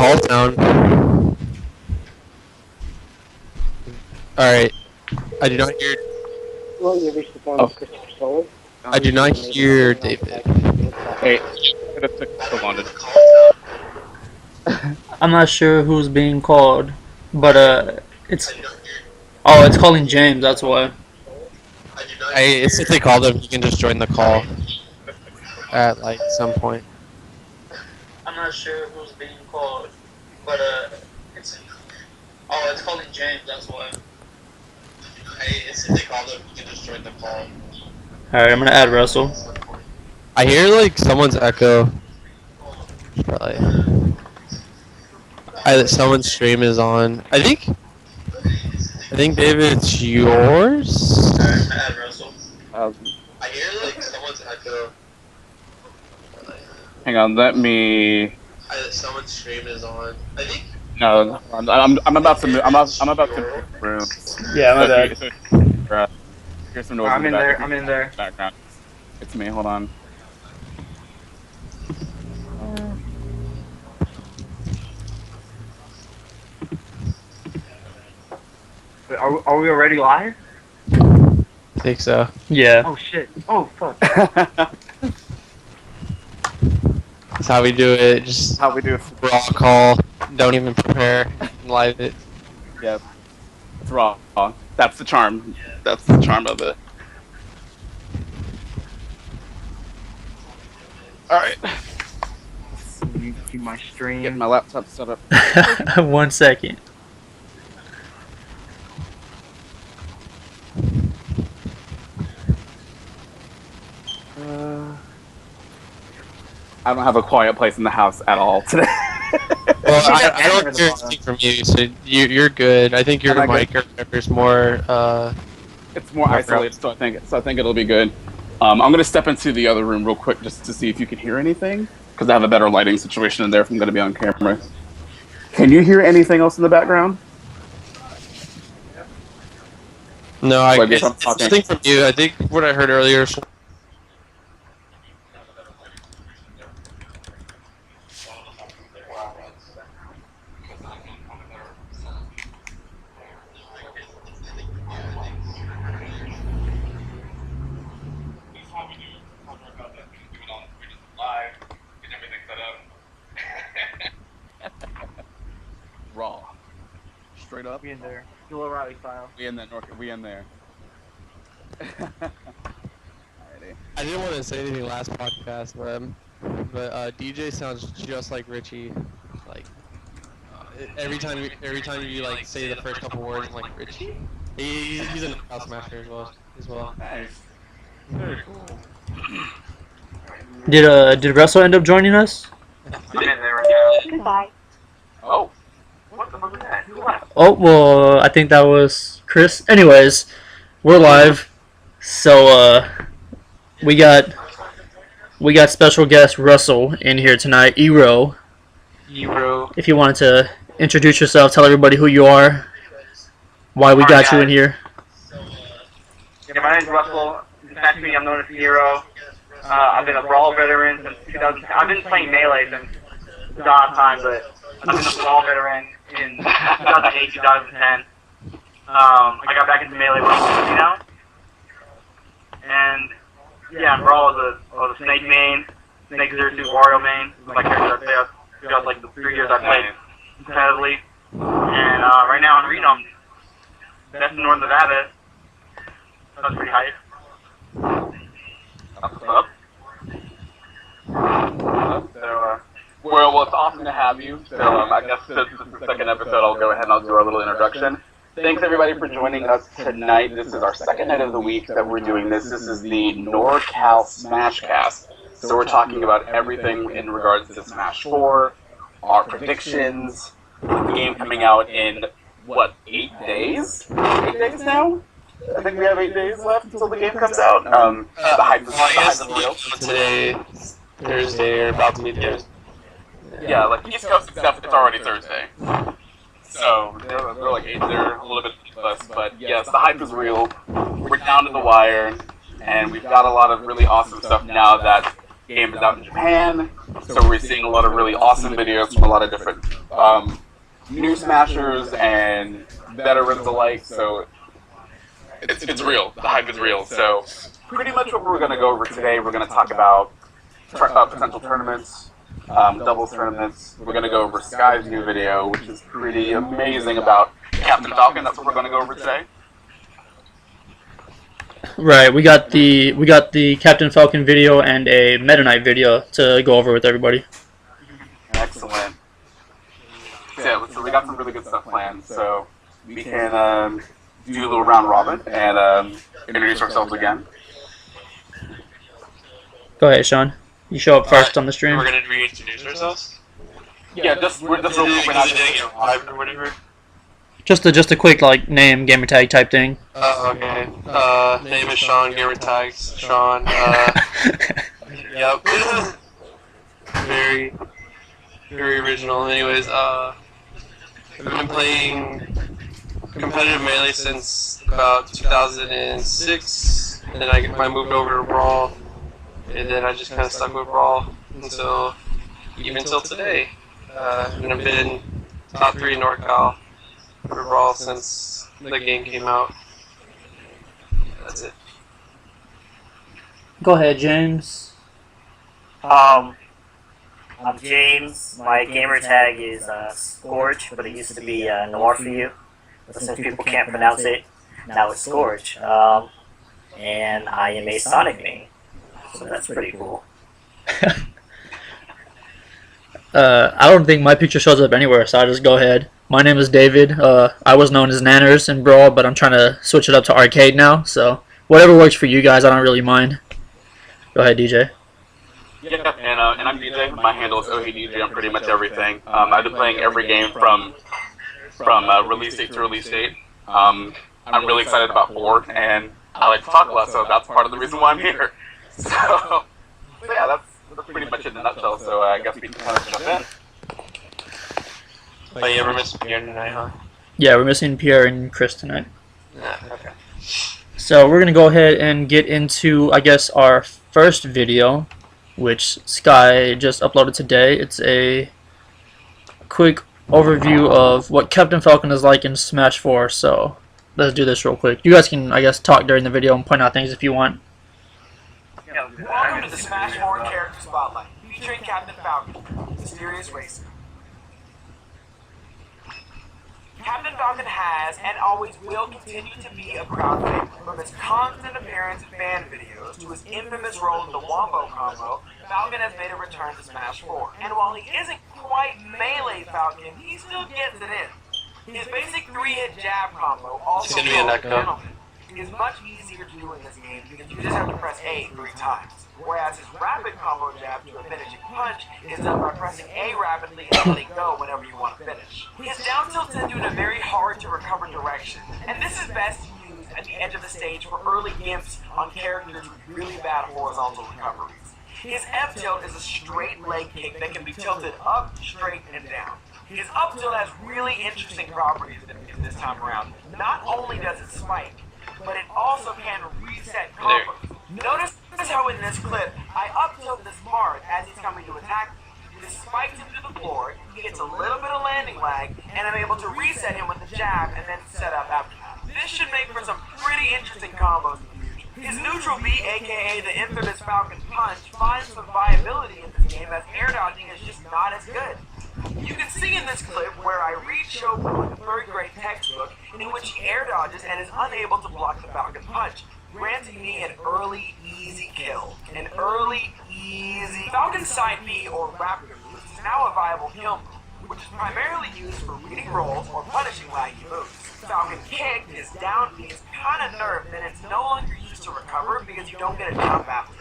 call sound. Alright. I do not hear... Well, you reached the phone of Christopher Solar. I do not hear David. Hey, could have took so long to... I'm not sure who's being called, but it's it's calling James. That's why. If they call them, you can just join the call at like some point. I'm not sure who's being called, but it's calling James. That's why. If they call them, you can just join the call. All right, I'm gonna add Russell. I hear like someone's echo. Probably. Someone's stream is on. I think David, it's yours. Alright, I'm gonna add Russell. I hear like someone's echo. Hang on, let me... Someone's stream is on. I think... No, I'm about to move. I'm about to move the room. Yeah, my bad. Here's some noise. I'm in there. I'm in there. Background. It's me. Hold on. Are we already live? I think so. Yeah. Oh shit. Oh fuck. That's how we do it. Just How we do it. raw call. Don't even prepare. Live it. Yep. It's raw. That's the charm. That's the charm of it. Alright. See my stream. Get my laptop set up. 1 second. I don't have a quiet place in the house at all today. Well, I don't hear anything from you, so you're good. I think your mic or whatever's more. It's more isolated, so I think it'll be good. I'm gonna step into the other room real quick just to see if you can hear anything, because I have a better lighting situation in there if I'm gonna be on camera. Can you hear anything else in the background? No, it's nothing from you. I think what I heard earlier. Raw. Straight up. We in there. Bill O'Reilly style. We in there, Norcal. We in there. Alrighty. I didn't want to say anything last podcast, but DJ sounds just like Richie. Like every time you like say the first couple words, I'm like Richie. He's a Knockout Smasher as well. Nice. Very cool. Did Russell end up joining us? I'm in there right now. Goodbye. Oh. What the fuck is that? Who left? Oh well, I think that was Chris. Anyways, we're live. So we got special guest Russell in here tonight. Erow. If you wanted to introduce yourself, tell everybody who you are, why we got you in here. Yeah, my name's Russell. Actually, I'm known as Erow. I've been a Brawl veteran since 2010. I've been playing Melee since dawn time, but I've been a Brawl veteran in 2008, 2010. I got back into Melee recently now. And, yeah, Brawl was a Snake main, Snake 02 Wario main. My character I played throughout like the 3 years I played competitively. And right now I'm Reno. Best in North Nevada. That's pretty hype. Up. Well, it's awesome to have you. So I guess since this is the second episode, I'll go ahead and I'll do our little introduction. Thanks everybody for joining us tonight. This is our second night of the week that we're doing this. This is the Norcal Smashcast. So we're talking about everything in regards to Smash 4, our predictions, the game coming out in, what, 8 days? 8 days now? I think we have 8 days left until the game comes out. The hype is real. Today, Thursday, or about to be Thursday. Yeah, like East Coast stuff, it's already Thursday. So, they're like 8, they're a little bit less, but yes, the hype is real. We're down to the wire, and we've got a lot of really awesome stuff now that the game is out in Japan. So we're seeing a lot of really awesome videos from a lot of different new smashers and veterans alike. So it's real. The hype is real. So pretty much what we're going to go over today, we're going to talk about potential tournaments, doubles tournaments. We're going to go over Sky's new video, which is pretty amazing about Captain Falcon. That's what we're going to go over today. Right, we got the Captain Falcon video and a Meta Knight video to go over with everybody. Excellent. So we got some really good stuff planned. So we can do a little round robin and introduce ourselves again. Go ahead, Sean. You show up first on the stream. We're gonna reintroduce ourselves. Yeah, we're just real quick. We're not just live or whatever. Just a quick like name, gamer tag type thing. Okay. Name is Sean. Gamer tags Sean. Yep. very original. Anyways, I've been playing competitive Melee since about 2006, and then I moved over to Brawl, and then I just kind of stuck with Brawl until today. And I've been top 3 Norcal for Brawl since the game came out. That's it. Go ahead, James. I'm James. My gamer tag is Scourge, but it used to be Noir for you. But since people can't pronounce it, now it's Scourge. And I am a Sonic main, so that's pretty cool. I don't think my picture shows up anywhere, so I'll just go ahead. My name is David. I was known as Nanners in Brawl, but I'm trying to switch it up to Arcade now, so whatever works for you guys, I don't really mind. Go ahead, DJ. Yeah, and I'm DJ. My handle is OHDJ on pretty much everything. I've been playing every game from release date to release date. I'm really excited about 4, and I like to talk a lot, so that's part of the reason why I'm here. So yeah, that's pretty much it in a nutshell. So I guess we can kind of jump in. Oh yeah, we're missing Pierre tonight, huh? Yeah, we're missing Pierre and Chris tonight. Okay. So we're going to go ahead and get into, I guess, our first video, which Sky just uploaded today. It's a quick overview of what Captain Falcon is like in Smash 4, so let's do this real quick. You guys can, I guess, talk during the video and point out things if you want. Welcome to the Smash 4 Character Spotlight, featuring Captain Falcon, Mysterious Racer. Captain Falcon has and always will continue to be a crowd favorite. From his constant appearance in fan videos to his infamous role in the Wombo combo, Falcon has made a return to Smash 4. And while he isn't quite Melee Falcon, he still gets it in. His basic 3-hit jab combo also is much easier to do in this game because you just have to press A 3 times. Whereas his rapid combo jab to a finishing punch is done by pressing A rapidly and letting go whenever you want to finish. His down tilt tends to in a very hard to recover direction, and this is best used at the edge of the stage for early gimps on characters with really bad horizontal recoveries. His F tilt is a straight leg kick that can be tilted up, straight, and down. His up tilt has really interesting properties this time around. Not only does it spike, but it also can reset combos. Notice how in this clip, I up tilt this Marth as he's coming to attack me. This spikes him to the floor, he gets a little bit of landing lag, and I'm able to reset him with the jab and then set up after that. This should make for some pretty interesting combos in the future. His neutral B, aka the infamous Falcon Punch, finds some viability in this game as air dodging is just not as good. You can see in this clip where I read Shogun like a third grade textbook in which he air dodges and is unable to block the Falcon Punch, granting me an early, easy kill. An early, easy... Falcon Side B, or Raptor Boost, is now a viable kill move, which is primarily used for reading rolls or punishing laggy moves. Falcon Kick, his down B, is kind of nerfed and it's no longer used to recover because you don't get a jump after it.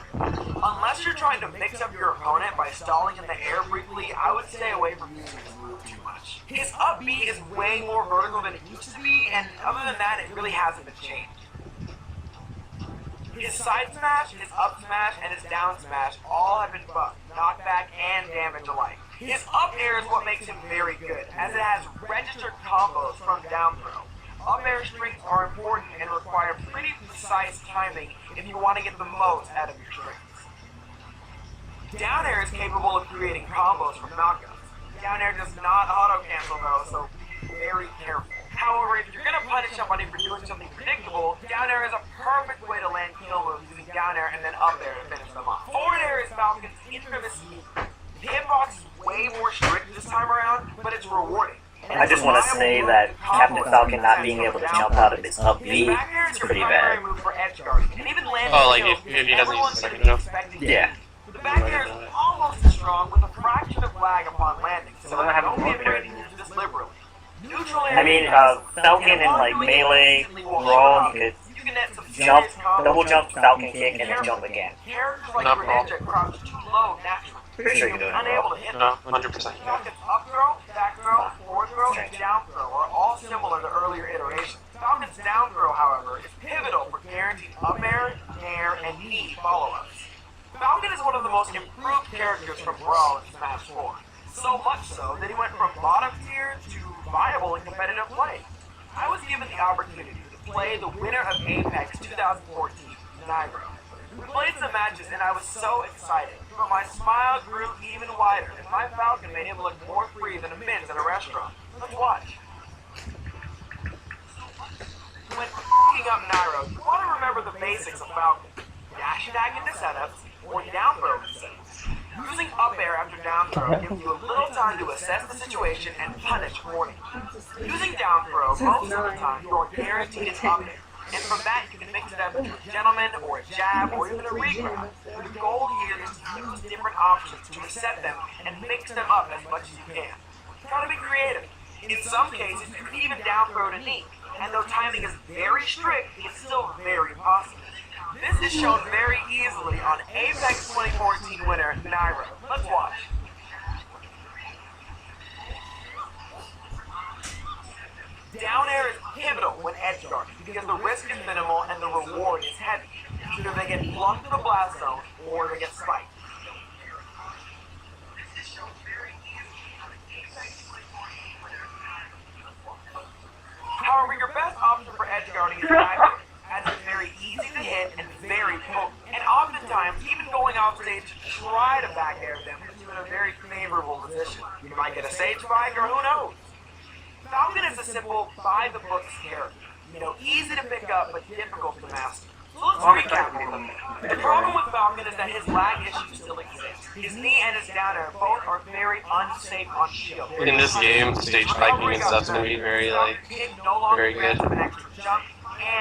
Unless you're trying to mix up your opponent by stalling in the air briefly, I would stay away from using this move too much. His up B is way more vertical than it used to be, and other than that, it really hasn't been changed. His side smash, his up smash, and his down smash all have been buffed, knockback and damage alike. His up air is what makes him very good, as it has registered combos from down throw. Up air strings are important and require pretty precise timing if you want to get the most out of your strings. Down air is capable of creating combos from knockouts. Down air does not auto cancel though, so very careful. However, if you're gonna punish somebody for doing something predictable, down air is a perfect way to land kill moves using down air and then up air to finish them off. Forward air is Falcon's infamous move. The hitbox is way more strict this time around, but it's rewarding. I just want to say that Captain Falcon not being able to jump out of his up B is pretty bad. Oh, like if he doesn't use the second jump? Yeah. The back air is almost as strong with a fraction of lag upon landing, so don't be afraid to use this liberally. I mean, Falcon in like melee, brawl, you could jump, double jump, Falcon kick, and then jump again. Not brawl. Pretty sure you can do it. Unable to hit No, 100%. Falcon's up throw, back throw, forward throw, and down throw are all similar to earlier iterations. Falcon's down throw, however, is pivotal for guaranteed up air, and knee follow-ups. Falcon is one of the most improved characters from Brawl in Smash 4. So much so that he went from bottom tier to viable in competitive play. I was given the opportunity to play the winner of Apex 2014, Erow. We played some matches and I was so excited, but my smile grew even wider as my Falcon made him look more free than a mint at a restaurant. Let's watch. When f***ing up Erow, you want to remember the basics of Falcon. Dash attack into setups, or down throw into setups. Using up air after down throw gives you a little time to assess the situation and punish accordingly. Using down throw, most of the time you are guaranteed an up air. And from that, you can mix it up into a gentleman, or a jab, or even a regrab. The goal here is to use different options to reset them and mix them up as much as you can. Gotta be creative. In some cases, you can even down throw to knee. And though timing is very strict, it's still very possible. This is shown very easily on Apex 2014 winner, Erow. Let's watch. Down air is pivotal when edge guarding because the risk is minimal and the reward is heavy. Either they get plucked to the blast zone or they get spiked. However, your best option for edge guarding is back air, as it's very easy to hit and very potent. And oftentimes, even going off stage to try to back air them puts you in a very favorable position. You might get a stage spike or who knows. Falcon is a simple, by-the-books character. You know, easy to pick up, but difficult to master. So let's recap a little bit. The problem with Falcon is that his lag issues still exist. His knee and his down air both are very unsafe on shield. In this game, stage spiking and stuff's gonna be very, very good.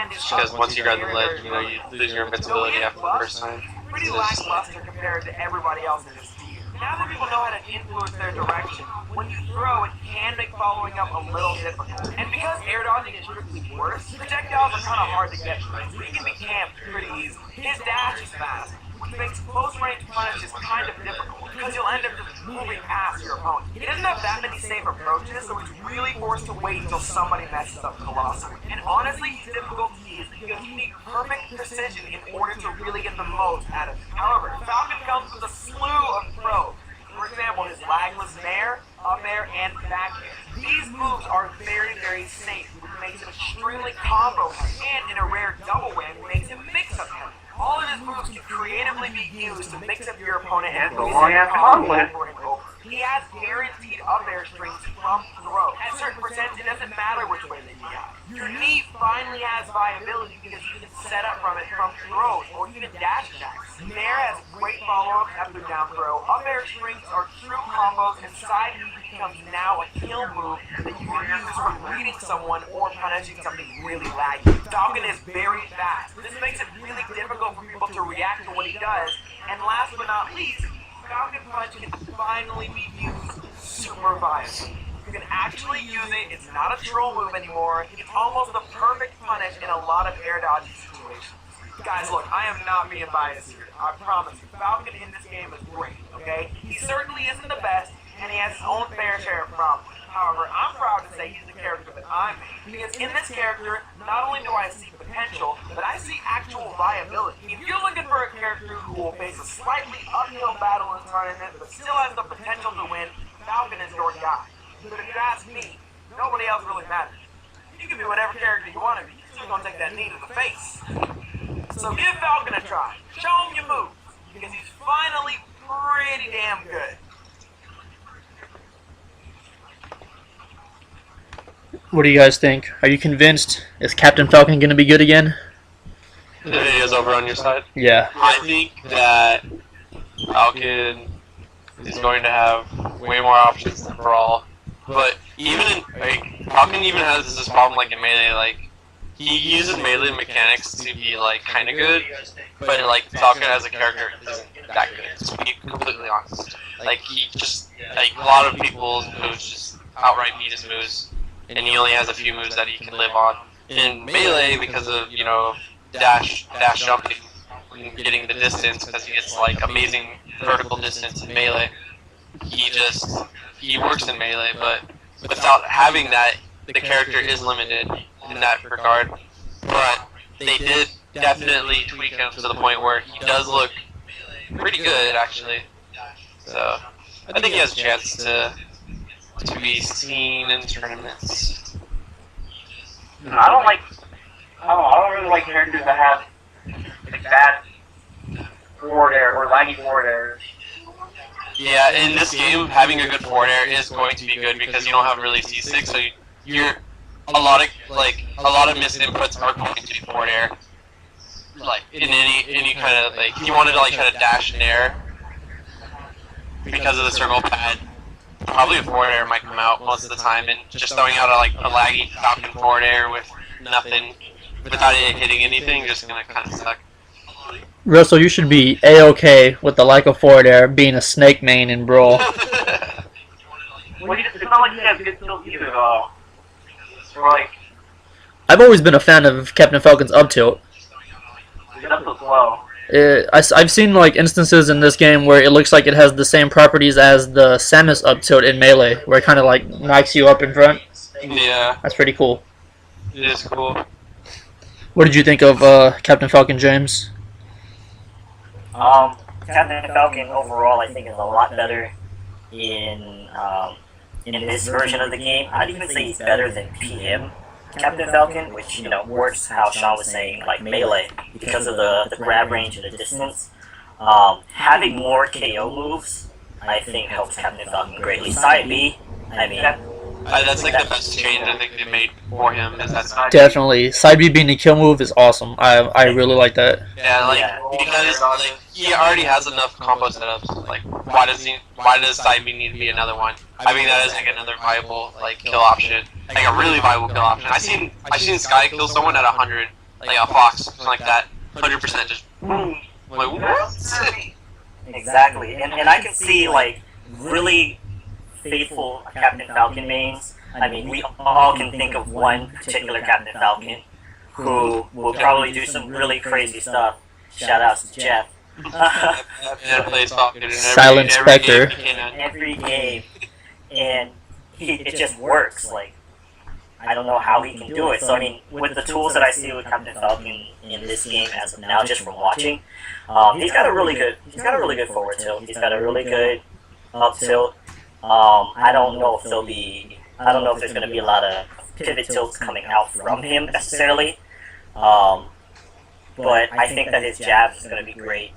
Because once you grab the ledge, you know, you lose your invincibility after the first time. Pretty lackluster compared to everybody else in this tier. Now that people know how to influence their direction, when you throw, it can make following up a little difficult. And because air dodging is strictly worse, projectiles are kind of hard to get through, so he can be camped pretty easily. His dash is fast, which makes close-range punishes kind of difficult, because you'll end up just moving past your opponent. He doesn't have that many safe approaches, so he's really forced to wait until somebody messes up colossally. And honestly, his difficulty is because you need perfect precision in order to really get the most out of him. However, Falcon comes with a slew of pros. For example, his lagless nair, up air, and back air. These moves are very, very safe, which makes him extremely combo heavy, and in a rare double win, makes him mix-up heavy. All of his moves can creatively be used to mix up your opponent and over and over. He has guaranteed up air strings from throw. At a certain percent, it doesn't matter which way they go. Your knee finally has viability because you can set up from it from throws or even dash attacks. Nair has great follow-ups after down throw. Up air strings are true combos, and side knee becomes now a kill move that you can use for reading someone or punishing something really laggy. Falcon is very fast. This makes it really difficult for people to react to what he does. And last but not least, Falcon Punch can finally be used super violently. You can actually use it, it's not a troll move anymore, it's almost the perfect punish in a lot of air dodging situations. Guys, look, I am not being biased here, I promise you. Falcon in this game is great, okay? He certainly isn't the best, and he has his own fair share of problems. However, I'm proud to say he's the character that I made. Because in this character, not only do I see potential, but I see actual viability. If you're looking for a character who will face a slightly uphill battle in tournament, but still has the potential to win, Falcon is your guy. But if you ask me, nobody else really matters. You can be whatever character you want to be, you're still going to take that knee to the face. So give Falcon a try. Show him your moves, because he's finally pretty damn good. What do you guys think? Are you convinced? Is Captain Falcon going to be good again? The video's over on your side. Yeah. I think that Falcon is going to have way more options than Brawl. But even in, like, Falcon even has this problem like in Melee, like, he uses Melee mechanics to be like kinda good, but like Falcon as a character isn't that good, to be completely honest. Like he just, like a lot of people's moves just outright beat his moves, and he only has a few moves that he can live on. In Melee, because of, you know, dash jumping, and getting the distance, because he gets like amazing vertical distance in Melee, he works in Melee, but without having that, the character is limited in that regard. But they did definitely tweak him to the point where he does look pretty good, actually. So I think he has a chance to be seen in tournaments. I don't really like characters that have like bad forward air or laggy forward air. Yeah, in this game, having a good forward air is going to be good because you don't have really C6, so you're a lot of missed inputs are going to be forward air. Like in any kind of, like, you wanted to like try to dash in air because of the circle pad. Probably a forward air might come out most of the time, and just throwing out a laggy Falcon forward air with nothing, without it hitting anything, just gonna kind of suck. Russell, you should be A-OK with the lack of forward air being a snake main in Brawl. Well, it's not like he has good skills either, though. Or like, I've always been a fan of Captain Falcon's up tilt. he's up so slow. I've seen like instances in this game where it looks like it has the same properties as the Samus up tilt in Melee, where it kind of like knocks you up in front. Yeah, That's pretty cool. it is cool. What did you think of Captain Falcon, James? Captain Falcon overall, I think, is a lot better in this version of the game. I'd even say he's better than PM Captain Falcon, which, you know, works how Sean was saying, like Melee, because of the grab range and the distance. Having more KO moves, I think, helps Captain Falcon greatly. Side B, I mean, That's like the best change I think they made for him. Is that side? Definitely. Side B being the kill move is awesome. I really like that. Yeah, like because like he already has enough combo setups. Like why does side B need to be another one? I mean that is like another viable like kill option, like a really viable kill option. I seen Sky kill someone at 100, like a Fox, something like that, 100% just boom. I'm like what? exactly. And I can see, like, really faithful Captain Falcon mains. I mean, we all can think of one particular Captain Falcon who will probably do some really crazy stuff. Shout out to Jeff. And plays Falcon in Silent Spectre. Every game. And it just works. Like, I don't know how he can do it. So, I mean, with the tools that I see with Captain Falcon in this game as of now, just from watching, he's got a really good forward tilt. He's got a really good up tilt. I don't know if there's going to be a lot of pivot tilts coming out from him necessarily. But I think that his jab is going to be great.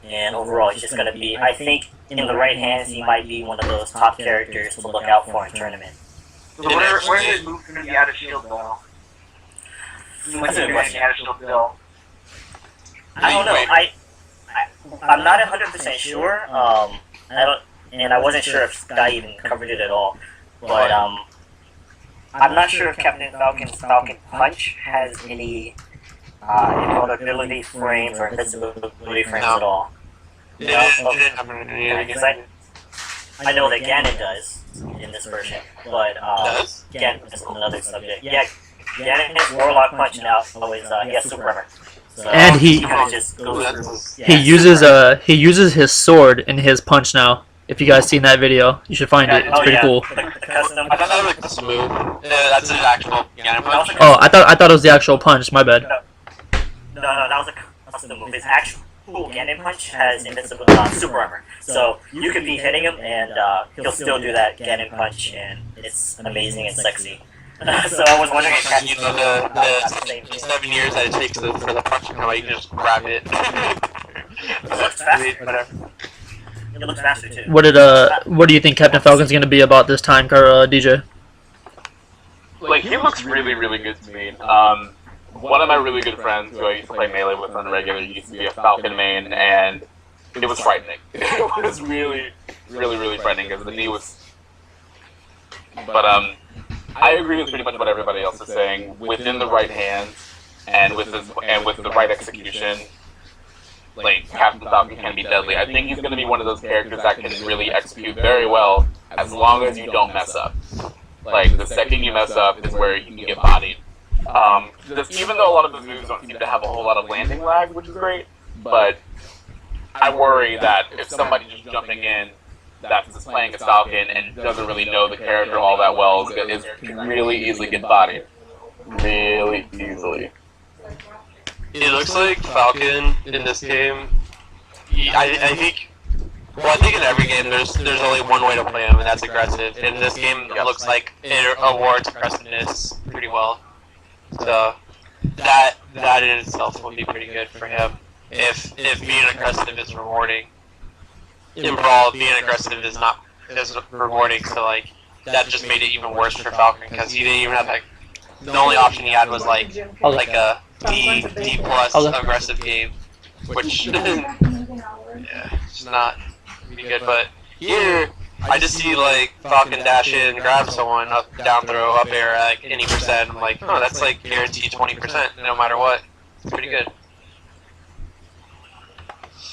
And overall, he's just going to be, I think, in the right hands, he might be one of those top characters to look out for in tournament. So where is his move going to be out of shield, though? That's a good question. Out of shield still. I don't know. I'm not 100% sure. I wasn't sure if Sky even covered it at all. But I'm not sure if Captain Falcon's Falcon Punch has any invulnerability frames or invincibility frames at all. I know that Ganon does in this version, but Ganon is another subject. Yeah, Ganon's Warlock Punch now always he has Super Armor. So And he kinda just goes, he uses his sword in his punch now. If you guys seen that video, you should find it. It's pretty cool. The custom. I thought that was like this move. Yeah, that's an actual Ganon punch. Oh, I thought it was the actual punch. My bad. No, that was a custom move. His actual Ganon Punch has invincible Super Armor. So you could be hitting him and he'll still do that Ganon Punch, and it's amazing and sexy. So I was wondering if You know the 7 years that it takes for the punch to come out, you can just grab it. it looks faster. Whatever. It looks faster too. What do you think Captain Falcon's gonna be about this time, DJ? like he looks really, really good to me. One of my really good friends who I used to play Melee with on the regular used to be a Falcon main, and it was frightening. It was really, really, really frightening because the knee was. But I agree with pretty much what everybody else is saying. Within the right hands and with the right execution, like Captain Falcon can be deadly. I think he's going to be one of those characters that can really execute very well as long as you don't mess up. Like the second you mess up is where you can get bodied. Even though a lot of his moves don't seem to have a whole lot of landing lag, which is great, but I worry that if somebody just jumping in that's just playing a Falcon and doesn't really know the character all that well can really easily get bodied. Really easily. It looks like Falcon in this game. I think in every game there's only one way to play him, and that's aggressive. In this game, it looks like it awards aggressiveness pretty well. So that in itself would be pretty good for him. If being aggressive is rewarding, in Brawl being aggressive is not as rewarding. So like that just made it even worse for Falcon because he didn't even have like the only option he had was like a D plus aggressive game, which yeah, it's not pretty good. But here, I just see like Falcon dash in, grab someone, up, down throw, up air at like any percent. I'm like, oh, that's like guaranteed 20% no matter what. It's pretty good.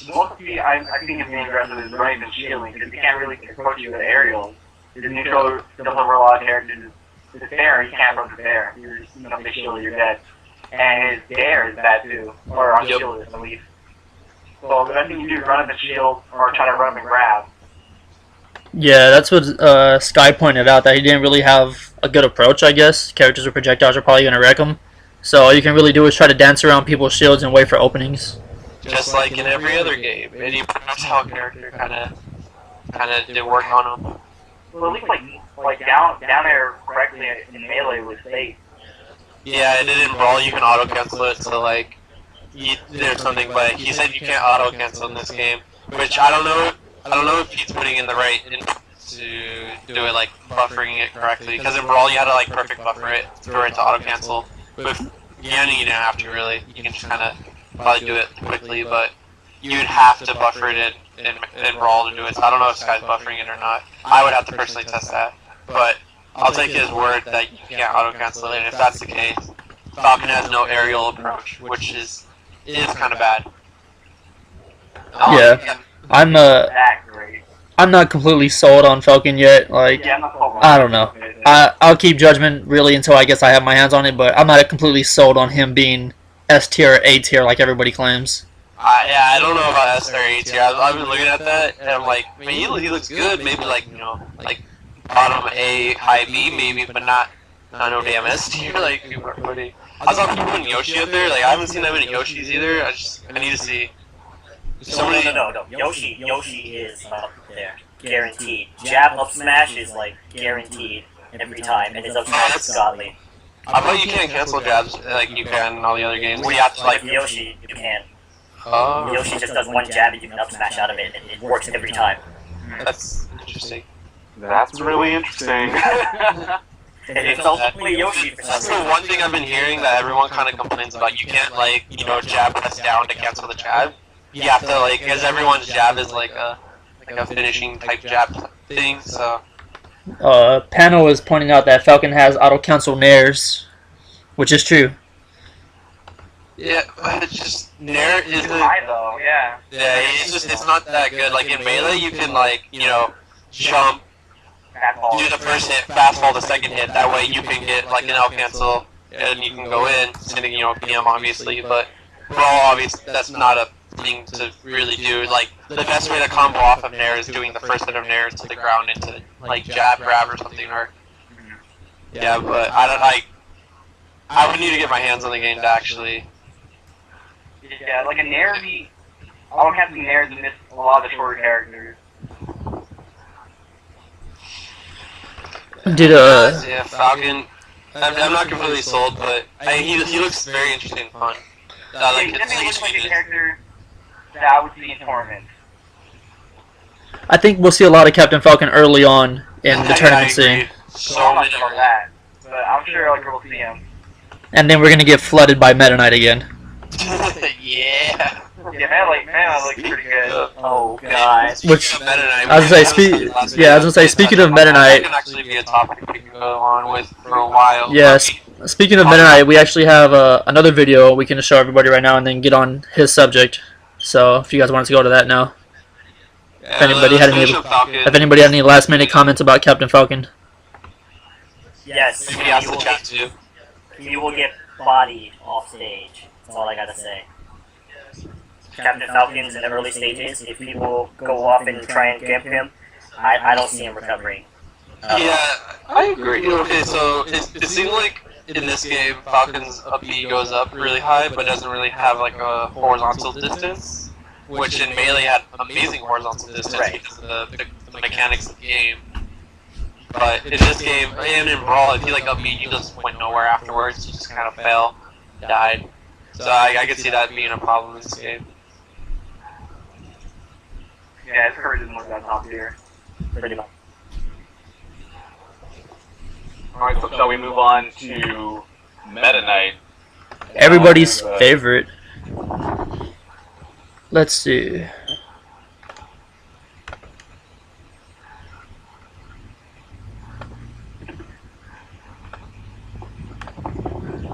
Mostly, I think it's being aggressive is running and shielding because you can't really approach you with aerials. The neutral doesn't run a lot of characters. With fair, you can't approach the fair. You're just enough to shield, you're dead. And his dare is bad too, or on shield at least. So the best thing you do is run up and shield, or try to run up and grab. Yeah, that's what Sky pointed out, that he didn't really have a good approach, I guess. Characters with projectiles are probably going to wreck him. So all you can really do is try to dance around people's shields and wait for openings. Just like in every other game, any projectile character kind of did work on him. Well, at least like down air correctly in Melee was safe. Yeah, and then in Brawl you can auto cancel it, so like there's something, but he said you can't auto cancel in this game, which I don't know if he's putting in the right to do it like buffering it correctly, because in Brawl you had to like perfect buffer it for it to auto cancel. With Yanni you didn't have to really, you can just kind of probably do it quickly, but you'd have to buffer it in Brawl to do it. So I don't know if Sky's buffering it or not. I would have to personally test that, but I'll take his word that you can't auto cancel it. And if that's the case, Falcon has no aerial approach, which is kind of bad. Yeah, I'm not completely sold on Falcon yet. Like, I don't know. I'll keep judgment really until I guess I have my hands on it, but I'm not completely sold on him being S tier or A tier like everybody claims. Yeah, I don't know about S or A tier. I've been looking at that, and I'm like, I mean, he looks good. Maybe like like bottom A, high B, maybe, but not no damn S tier. Like people are putting. I saw people putting Yoshi up there. Like I haven't seen that many Yoshis either. I need to see. No. Yoshi is up there, guaranteed. Jab up smash is like guaranteed every time, and his up smash is godly. I thought you can't cancel jabs like you can in all the other games. We have to like Yoshi, you can. Yoshi just does one jab and you can up smash out of it, and it works every time. That's interesting. That's really interesting. It's ultimately Yoshi for some That's reason. the one thing I've been hearing that everyone kind of complains about. You can't like jab press down to cancel the jab. You have to like, because everyone's jab is like a finishing type jab thing. So. Panel is pointing out that Falcon has auto cancel nairs, which is true. Yeah, but it's just Nair isn't. High though, yeah. Yeah, it's not that good. Like in Melee, you can like jump, do the first hit, fastball the second hit. That way you can get like an L cancel and you can go in, sending PM obviously. But Brawl obviously that's not a thing to really do. Like the best way to combo off of Nair is doing the first hit of Nair to the ground into like jab grab or something. Or yeah, but I would need to get my hands on the game to actually. Yeah, like a Nair, I don't have to Nair to miss a lot of the shorter characters. Yeah, Falcon. I'm not completely sold, but he looks very interesting and fun. He definitely looks like a character that I would see in tournaments. I think we'll see a lot of Captain Falcon early on in the tournament scene. So much about that. but I'm sure like we'll see him. And then we're gonna get flooded by Meta Knight again. Yeah. Yeah, man looks pretty good. Oh god. Which Meta Knight, I was gonna say, speaking of Meta Knight, that can actually be a topic we can go on with for a while. yes. Speaking of Meta Knight, we actually have another video we can show everybody right now, and then get on his subject. So if you guys wanted to go to that now, if anybody had any last minute comments about Captain Falcon. Yes, Maybe ask the chat too. he will get bodied off stage. That's all I gotta say. Captain Falcon's in the early stages. If people go off and try and camp him, I don't see him recovering. Yeah, I agree. Okay, so it seems like in this game, Falcon's up B goes up really high, but doesn't really have like a horizontal distance, which in Melee had amazing horizontal distance because of the mechanics of the game. But in this game, and in Brawl, if you like up B, you just went nowhere afterwards. You just kind of fell, died. So I could see that being a problem in this game. Yeah, his courage is more than top tier. Pretty much. Alright, so shall we move on to Meta Knight? Everybody's favorite. Let's see.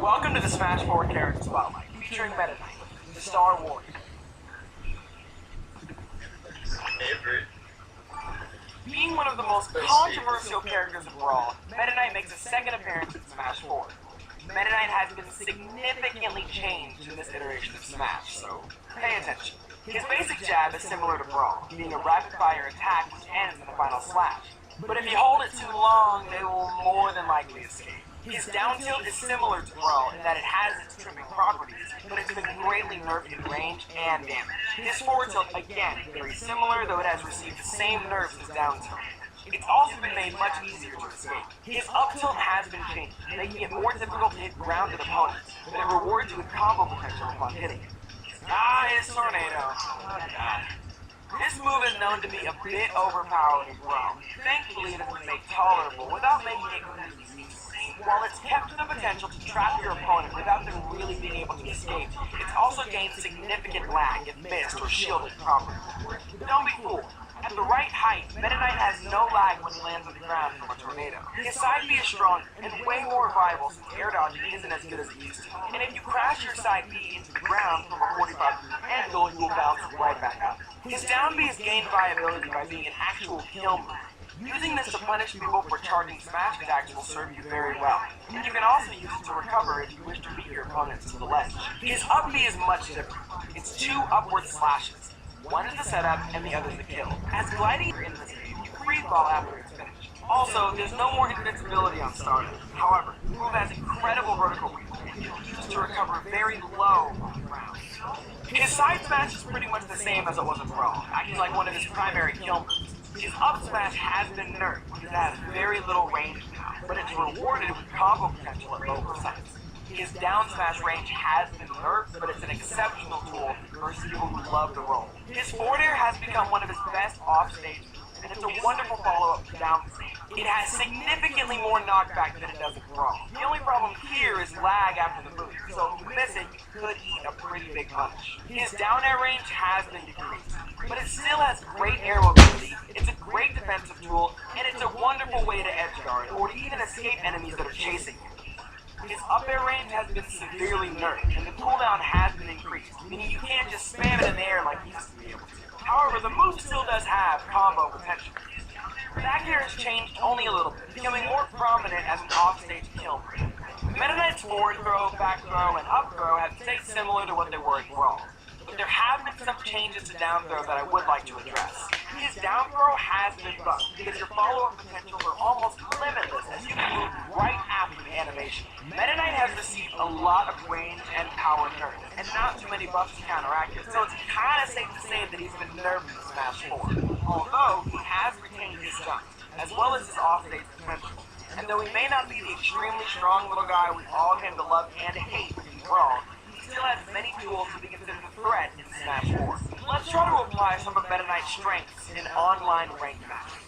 Welcome to the Smash 4 Character Spotlight, featuring Meta Knight, the Star Warrior. Being one of the most controversial characters of Brawl, Meta Knight makes a second appearance in Smash 4. Meta Knight has been significantly changed in this iteration of Smash, so pay attention. His basic jab is similar to Brawl, being a rapid-fire attack which ends in a final slash. But if you hold it too long, they will more than likely escape. His down tilt is similar to Brawl in that it has its tripping properties, but it's been greatly nerfed in range and damage. His forward tilt, again, very similar, though it has received the same nerfs as down tilt. It's also been made much easier to escape. His up tilt has been changed, making it more difficult to hit grounded opponents, but it rewards you with combo potential upon hitting it. His Tornado. Oh god. This move is known to be a bit overpowered in Brawl. Thankfully, it has been made tolerable without making it completely useless. While it's kept the potential to trap your opponent without them really being able to escape, it's also gained significant lag if missed or shielded properly. Don't be fooled. At the right height, Meta Knight has no lag when he lands on the ground from a tornado. His side B is stronger and way more viable since air dodging isn't as good as it used to. And if you crash your side B into the ground from a 45-degree angle, you will bounce right back up. His down B has gained viability by being an actual kill move. Using this to punish people for charging smash attacks will serve you very well. And you can also use it to recover if you wish to beat your opponents to the ledge. His up B is much different. It's two upward slashes. One is the setup and the other is the kill. As gliding in this game, you free fall after it's finished. Also, there's no more invincibility on startup. However, the move has incredible vertical recoil and can be used to recover very low on the ground. His side smash is pretty much the same as it was in Brawl, acting like one of his primary kill moves. His up smash has been nerfed because it has very little range now, but it's rewarded with combo potential at low percents. His down smash range has been nerfed, but it's an exceptional tool for people who love the roll. His forward air has become one of his best offstage moves, and it's a wonderful follow-up to down smash. It has significantly more knockback than it does in Brawl. The only problem here is lag after the move, so if you miss it, you could eat a pretty big punch. His down air range has been decreased, but it still has great air mobility, it's a great defensive tool, and it's a wonderful way to edge guard, or to even escape enemies that are chasing you. His up air range has been severely nerfed, and the cooldown has been increased, meaning you can't just spam it in the air like you used to be able to. However, the move still does have combo potential. Back air has changed only a little bit, becoming more prominent as an offstage kill move. Meta Knight's forward throw, back throw, and up throw have stayed similar to what they were in Brawl, but there have been some changes to down throw that I would like to address. His down throw has been buffed because your follow-up potentials are almost limitless as you can move right after the animation. Meta Knight has received a lot of range and power nerfs, and not too many buffs to counteract it, so it's kind of safe to say that he's been nerfed in Smash 4. Although, he has retained his stunts, as well as his offstage potential. And though he may not be the extremely strong little guy we all came to love and hate in Brawl, he still has many tools to be considered a threat in Smash 4. Let's try to apply some of Meta Knight's strengths in online ranked matches.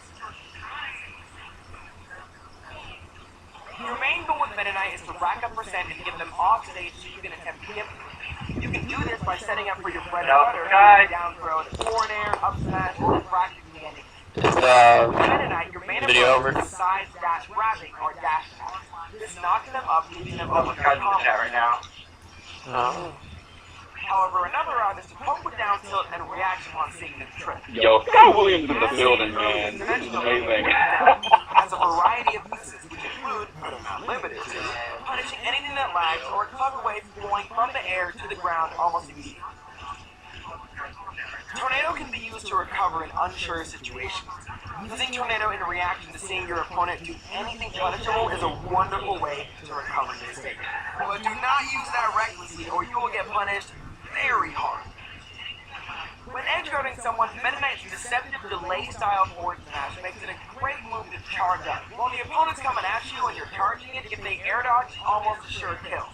Your main goal with Meta Knight is to rack up percent and get them off stage so you can attempt to give them. You can do this by setting up for your bread and butter, down throw, forward air, up smash, or practically anything. Meta Knight, your main approach is side dash grabbing or dash attack. This knocks them up, leaving them over combo right now. However, another route is to poke with down tilt and reaction on seeing them trip. Yo, Scott Williams in the building, man. This is amazing. Has a variety of uses, which include, but are not limited to, punishing anything that lags or a clever way of going from the air to the ground almost immediately. Tornado can be used to recover in unsure situations. Using Tornado in reaction to seeing your opponent do anything punishable is a wonderful way to recover this state. But do not use that recklessly or you will get punished very hard. When edgeguarding someone, Meta Knight's deceptive delay style forward smash makes it a great move to charge up. While the opponent's coming at you and you're charging it, if they air dodge, almost a sure kill.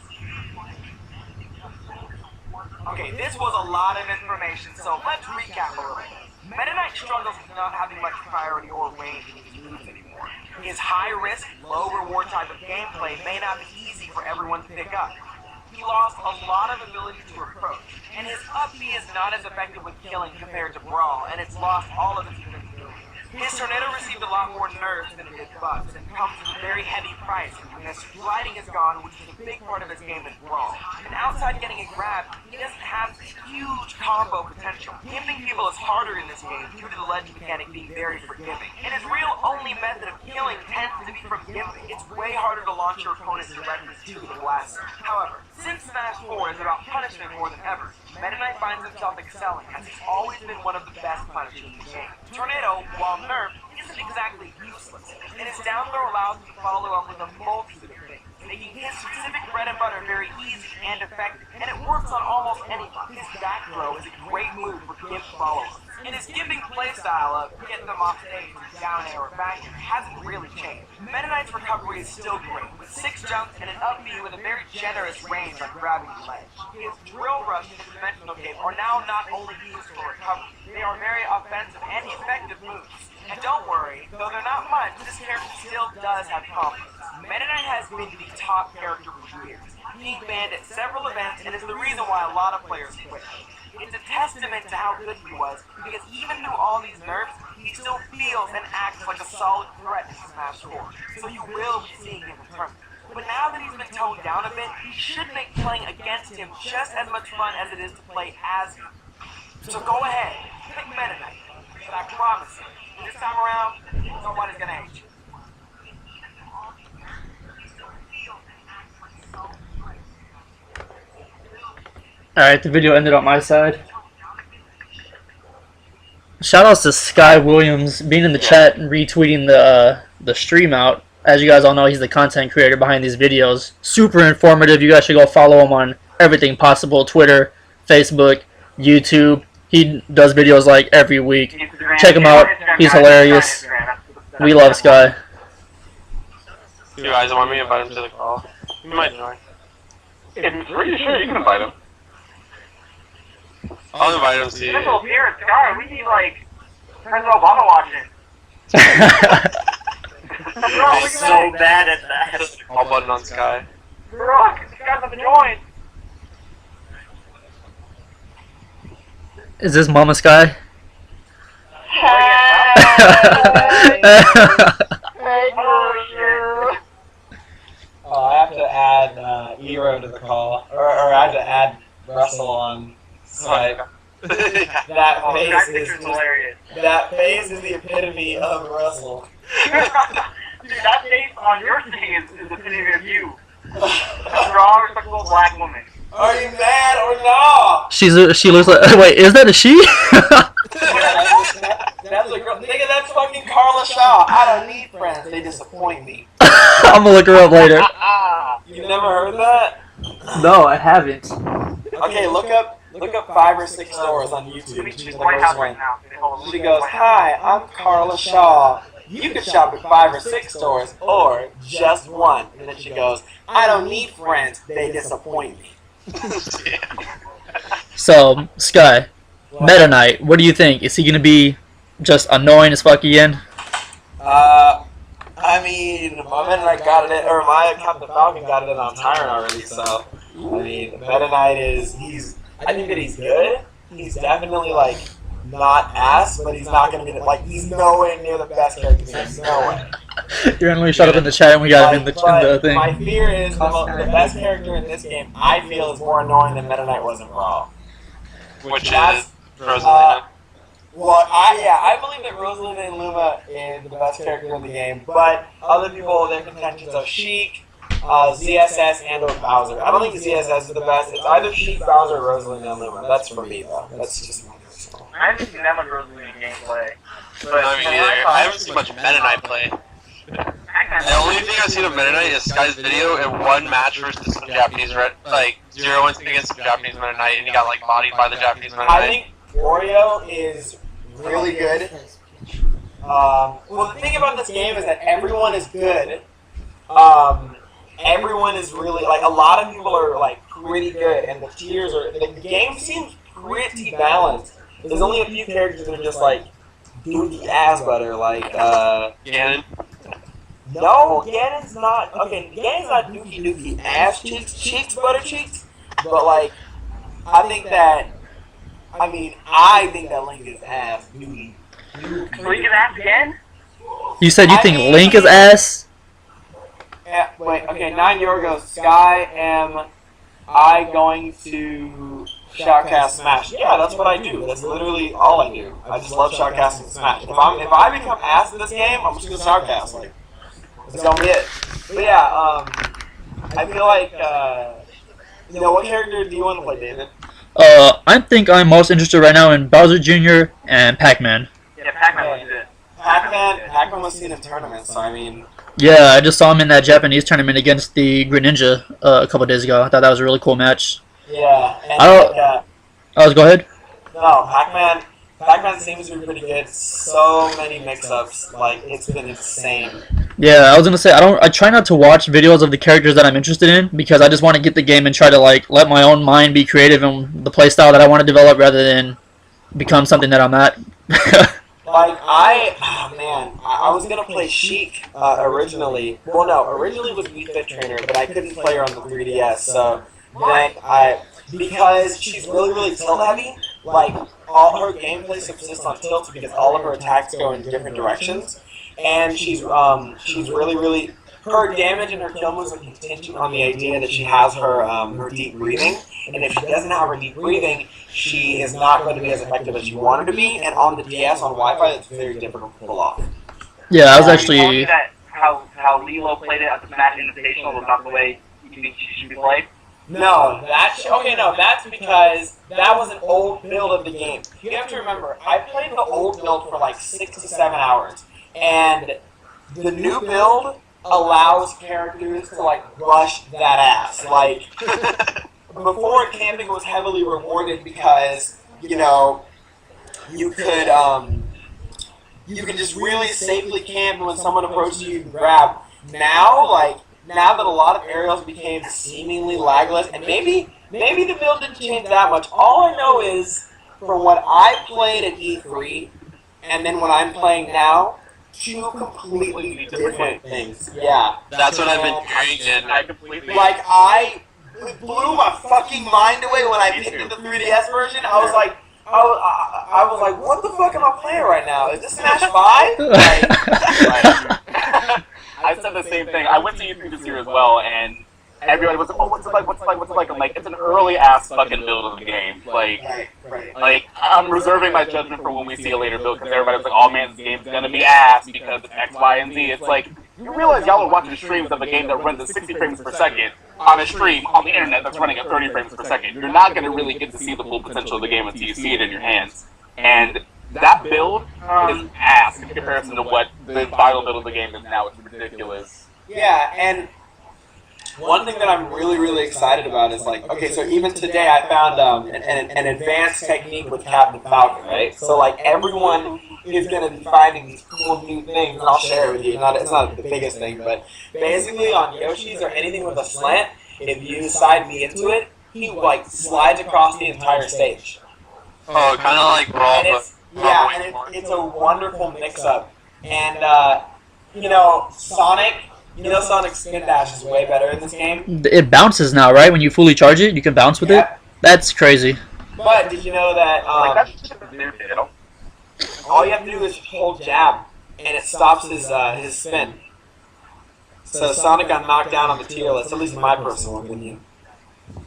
Okay, this was a lot of information, so let's recap a little bit. Meta Knight struggles with not having much priority or range in his moves anymore. His high-risk, low-reward type of gameplay may not be easy for everyone to pick up. He lost a lot of ability to approach, and his up B is not as effective with killing compared to Brawl, and it's lost all of its invincibility. His Tornado received a lot more nerfs than it did buffs, and comes with a very heavy price, and his gliding is gone, which is a big part of his game in Brawl. And outside getting a grab, he doesn't have this huge combo potential. Gimping people is harder in this game due to the ledge mechanic being very forgiving, and his real only method of killing tends to be from gimping. It's way harder to launch your opponent directly to the blast. However, since Smash 4 is about punishment more than ever, Meta Knight finds himself excelling, as he's always been one of the best punishers in the game. Tornado, while nerfed, isn't exactly useless, and his down throw allows him to follow up with a multitude of things, making his specific bread and butter very easy and effective, and it works on almost anyone. His back throw is a great move for gimp follow-up. And his gimping playstyle of getting them off stage with down air or back air hasn't really changed. Meta Knight's recovery is still great, with 6 jumps and an up B with a very generous range on grabbing the ledge. His drill rush and his dimensional cape are now not only used for recovery, they are very offensive and effective moves. And don't worry, though they're not much, this character still does have confidence. Meta Knight has been the top character for years. He's banned at several events and is the reason why a lot of players quit. It's a testament to how good he was, because even through all these nerfs, he still feels and acts like a solid threat in Smash 4, so you will be seeing him return. But now that he's been toned down a bit, he should make playing against him just as much fun as it is to play as him. So go ahead, pick Meta Knight, but I promise you, this time around, nobody's gonna hate you. Alright, the video ended on my side. Shoutouts to Sky Williams being in the chat and retweeting the stream out. As you guys all know, he's the content creator behind these videos. Super informative. You guys should go follow him on everything possible. Twitter, Facebook, YouTube. He does videos like every week. Check him out. He's hilarious. We love Sky. You guys want me to invite him to the call? You might join. I'm pretty sure you can invite him. I'll invite him to you. Special appearance, Sky. We need, like, President Obama watching. I'm so bad at that. Just the call button on Sky. Bro, this guy's about to join. Is this Mama Sky? Oh, I have to add Erow to the call, or I have to add Russell on Skype. That face is hilarious. That face is the epitome of Russell. Dude, that face on your thing is the epitome of you. A strong, respectable black woman. Are you mad or not? She looks like. Wait, is that a she? That's a girl. Nigga, that's fucking Carla Shaw. I don't need friends. They disappoint me. I'm gonna look her up later. You never heard that? No, I haven't. Okay, look up 5 or 6 stores on YouTube. She's the first one. She goes, "Hi, I'm Carla Shaw. You could shop at 5 or 6 stores, or just one." And then she goes, "I don't need friends. They disappoint me." So, Sky, Meta Knight, what do you think? Is he gonna be just annoying as fuck again? I I mean, my Meta Knight got it, or my Captain Falcon got it on Tyrant already, so, I mean, Meta Knight I think that he's good. He's definitely, like, not ass, but he's not going to be, like, he's nowhere near the best character. There's no way. You're randomly shut up in the chat and we got him in the thing. My fear is the best character in this game, I feel, is more annoying than Meta Knight was in Brawl. Which is Rosalina. Well, I believe that Rosalina and Luma is the best character in the game, but other people, their contentions are Sheik, ZSS, and or Bowser. I don't think ZSS is the best. It's either Sheik, Bowser, or Rosalina and Luma. That's for me, though. That's just my personal. I haven't seen that much Rosalina gameplay. But I mean, I haven't seen much Meta Knight play. The only thing I've seen of Meta Knight is Sky's video in one match versus some Japanese, like 0-1 against some Japanese Meta Knight, and he got like bodied by the Japanese Meta Knight. I think Oreo is really good. Well, the thing about this game is that everyone is good. Everyone is really, like, a lot of people are, like, pretty good, and the tiers are, the game seems pretty balanced. There's only a few characters that are just, like, dookie ass butter, like, Ganon. No, Ganon's not, Ganon's not dookie ass cheeks, butter cheeks, but, like, I think that Link is ass dookie. Link is ass again? You said you think Link is ass? Yeah, wait, okay, 9 Yorgo, Sky, am I going to shoutcast Smash? Yeah, that's what I do. That's literally all I do. I just love shoutcasting Smash. If I become ass in this game, I'm just gonna shoutcast, like, that's gonna be it. But yeah, I feel like, what character do you want to play, David? I think I'm most interested right now in Bowser Jr. and Pac-Man. Yeah, Pac-Man was it. Pac-Man was seen in tournaments, so I mean... Yeah, I just saw him in that Japanese tournament against the Greninja a couple days ago. I thought that was a really cool match. Yeah, and go ahead. No, Pac-Man seems to be pretty good. So many mix-ups, like, it's been insane. Yeah, I was gonna say, I try not to watch videos of the characters that I'm interested in, because I just want to get the game and try to, like, let my own mind be creative in the playstyle that I want to develop rather than become something that I'm not. Like, I was gonna play Sheik originally. Well, no, originally it was Wii Fit Trainer, but I couldn't play her on the 3DS, so then because she's really tilt heavy, like, all her gameplay subsists on tilts because all of her attacks go in different directions, and she's really, her damage and her kill moves are contingent on the idea that she has her deep breathing, and if she doesn't have her deep breathing, she is not going to be as effective as you want her to be, and on the DS, on Wi-Fi, it's very difficult to pull off. Yeah, I was actually... That how Lilo played it at the Smash Invitational was not the way you think she should be played? No, that's because that was an old build of the game. You have to remember, I played the old build for like 6 to 7 hours, and the new build allows characters to, like, rush that ass. Like, before, camping was heavily rewarded because, you could just really safely camp, and when someone approaches you, you can grab. Now that a lot of aerials became seemingly lagless, and maybe the build didn't change that much. All I know is, from what I played at E3, and then what I'm playing now, two completely different things. Yeah. That's what I've been hearing, and I completely... Like, it blew my fucking mind away when I picked up the 3DS version. I was like, what the fuck am I playing right now? Is this Smash 5? I said the same thing. I went to E3 this year as well, and everybody was like, oh, what's it like? I'm like, it's an early-ass fucking build of the game. Like, I'm reserving my judgment for when we see a later build, because everybody was like, oh man, this game's gonna be ass because it's X, Y, and Z. It's like, you realize y'all are watching streams of a game that runs at 60 frames per second on a stream on the internet that's running at 30 frames per second. You're not gonna really get to see the full potential of the game until you see it in your hands. And that build is ass in comparison to what the final build of the game is now. It's ridiculous. Yeah, and one thing that I'm really excited about is, like, okay, so even today I found an advanced technique with Captain Falcon, right? So, like, everyone is going to be finding these cool new things, and I'll share it with you. It's not the biggest thing, but basically on Yoshi's or anything with a slant, if you side B into it, he, like, slides across the entire stage. Oh, kind of like Brawl, and it's a wonderful mix-up. And Sonic. Sonic's spin dash is way better in this game. It bounces now, right? When you fully charge it, you can bounce with it. That's crazy. But did you know that all you have to do is hold jab, and it stops his spin. So Sonic got knocked down on the tier list, at least in my personal opinion.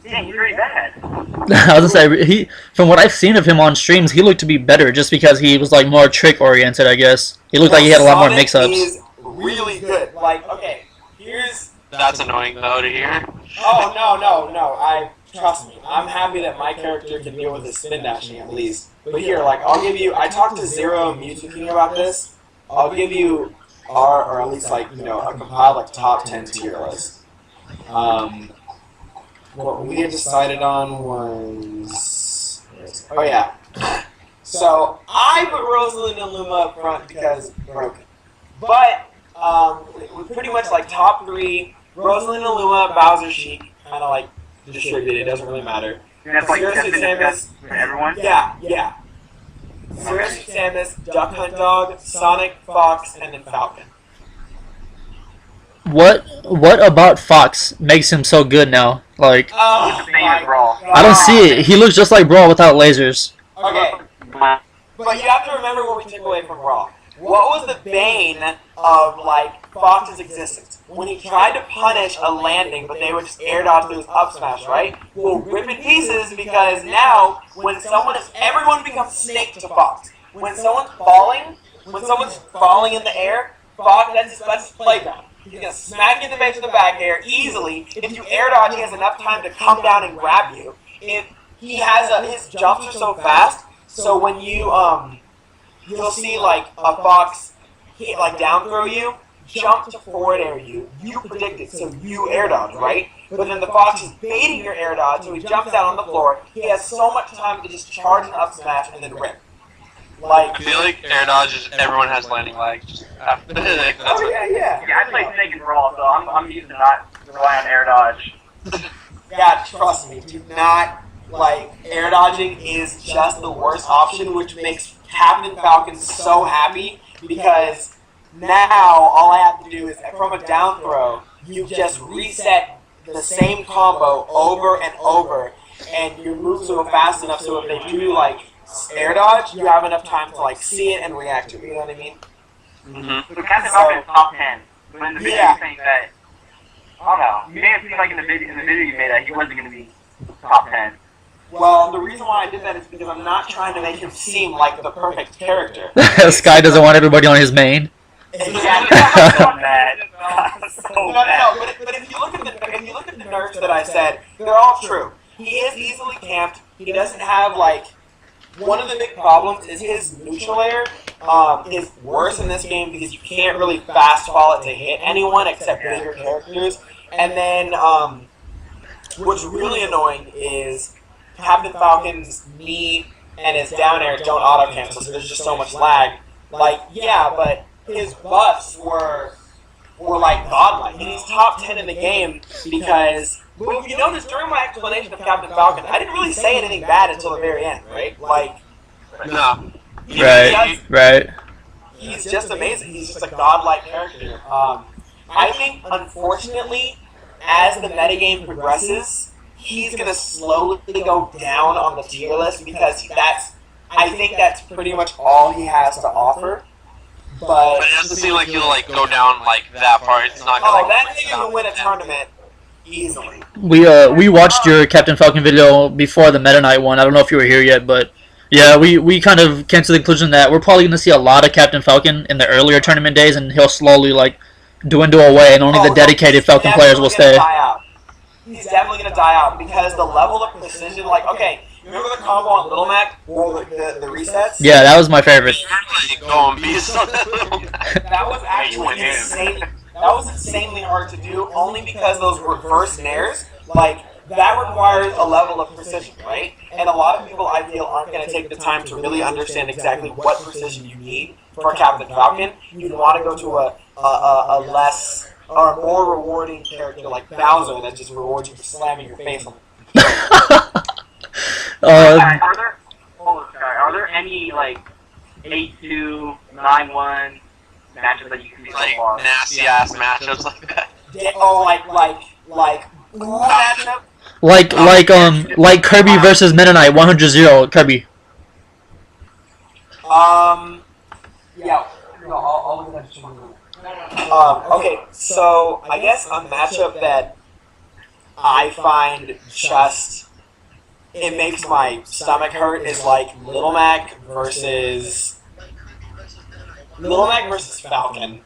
Yeah, he's pretty bad. I was gonna say, from what I've seen of him on streams, he looked to be better just because he was like more trick oriented. I guess he looked like he had a lot more mix-ups. Is really good. Like, okay, here's. That's annoying though to hear. Oh no! Trust me. I'm happy that my character can deal with his spin dashing at least. But here, like, I'll give you. I talked to Zero and Mewtwo King about this. I'll give you or at least like a compiled like top 10 tier list. What we had decided on was so I put Rosalind and Luma up front because broken. But we're pretty much like top 3. Rosalind and Luma, Bowser, Sheik, kind of like distributed. It doesn't really matter. And that's like Samus for everyone. Yeah. Cirrus, Samus, Duck Hunt Dog, Sonic, Fox, and then Falcon. What about Fox makes him so good now? Like, I don't see it. He looks just like Brawl without lasers. Okay, but you have to remember what we took away from Brawl. What was the bane of like Fox's existence? When he tried to punish a landing, but they would just air dodge through his up smash, right? Well, rip in pieces because now when everyone becomes Snake to Fox. When someone's falling in the air, Fox that's his playground. He's gonna smack you in the face with the back air easily. If you air dodge, he has enough time to come down and grab you. His jumps are so fast, so when you'll see like a Fox hit like down throw you, jump to forward air you predict it, so you air dodge, right? But then the Fox is baiting your air dodge, so he jumps out on the floor. He has so much time to just charge an up smash and then rip. Like, I feel like air dodge everyone has landing lag. Yeah. Yeah, I play Snake and Brawl, so I'm used to not rely on air dodge. Yeah, trust me, do not, like, air dodging is just the worst option, which makes Captain Falcon so happy, because now all I have to do is, from a down throw, you just reset the same combo over and over, and your moves go fast enough so if they do, like, air dodge, you have enough time to, like, see it and react to it, you know what I mean? Mm-hmm. So Captain Falcon is top 10. But in the video you're saying that, I don't know, you may have seen like in the video you made that he wasn't going to be top 10. Well, the reason why I did that is because I'm not trying to make him seem like the perfect character. Sky doesn't want everybody on his main. Exactly. I'm so mad. I'm so mad. No, but if you look at the nerfs that I said, they're all true. He is easily camped. He doesn't have like one of the big problems is his neutral air is worse in this game because you can't really fast fall it to hit anyone except bigger characters. And then what's really annoying is Captain Falcon's knee and his down air don't auto cancel, so there's just so much lag. Like, yeah, but his buffs were like godlike. And he's top 10 in the game because, well, if you notice during my explanation of Captain Falcon, I didn't really say anything bad until the very end, right? Like, no. Right. He's just amazing. He's just a godlike character. I think, unfortunately, as the metagame progresses, he's going to slowly go down on the tier list because I think that's pretty much all he has to offer. But it doesn't seem like he'll like go down like that far. It's not gonna. Oh, that nigga can win a tournament easily. We watched your Captain Falcon video before the Meta Knight one. I don't know if you were here yet, but yeah, we kind of came to the conclusion that we're probably going to see a lot of Captain Falcon in the earlier tournament days, and he'll slowly like dwindle away, and only the dedicated Falcon players will stay. He's definitely going to die out because the level of precision, like, okay, remember the combo on Little Mac, or the resets? Yeah, that was my favorite. That was actually insane. That was insanely hard to do, only because those reverse nairs, like, that requires a level of precision, right? And a lot of people, I feel, aren't going to take the time to really understand exactly what precision you need for Captain Falcon. You'd want to go to a less or a more rewarding character like Bowser that just rewards you for slamming your face on Are there any like 8-2, 9-1, matchups that you can see so Like far. nasty ass matchups like that. Oh, like ooh, matchup. Like Kirby versus Mennonite 100-0 Kirby. Yeah. No, I'll look at that. Okay, so I guess a matchup that I find just it makes my stomach hurt is like Little Mac versus Falcon.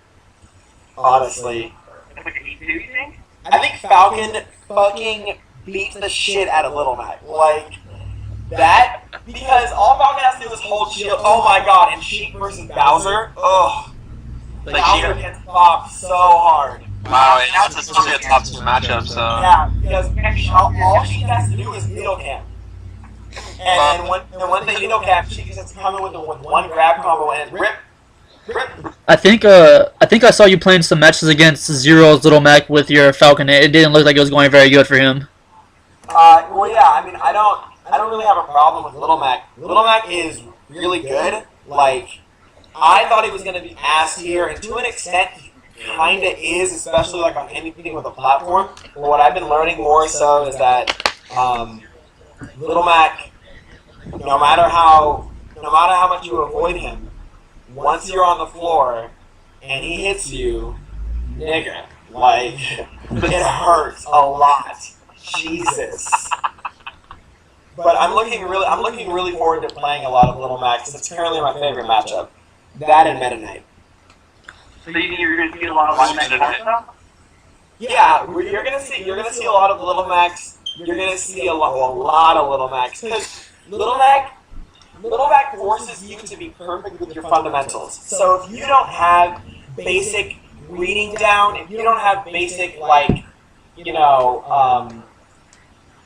Honestly, It's like an 8-2, you think? I think Falcon fucking beats the shit out of Little Mac. Like that because all Falcon has to do is hold shield. Oh my god, and Sheik versus Bowser. Ugh. Like Bowser gets popped so hard. wow, and that's supposed to be a top 2 matchup, so. Yeah, because all she has to do is needle camp. And when they needle camp, she just has to come in with one grab combo and rip. I think I saw you playing some matches against Zero's Little Mac with your Falcon. It didn't look like it was going very good for him. Well, yeah, I mean, I don't really have a problem with Little Mac. Little Mac is really good. Like, I thought he was going to be ass tier, and to an extent, he kind of is, especially like on anything with a platform. But what I've been learning more so is that Little Mac, no matter how much you avoid him, once you're on the floor and he hits you, nigga, like it hurts a lot. Jesus. But I'm looking really forward to playing a lot of Little Mac because it's currently my favorite matchup. That and Meta Knight. So you think you're going to see a lot of Little Mac stuff? Yeah, you're gonna see a lot of Little Macs. You're gonna see a lot of Little Macs because Little Mac forces you to be perfect with your fundamentals. So if you don't have basic reading down, if you don't have basic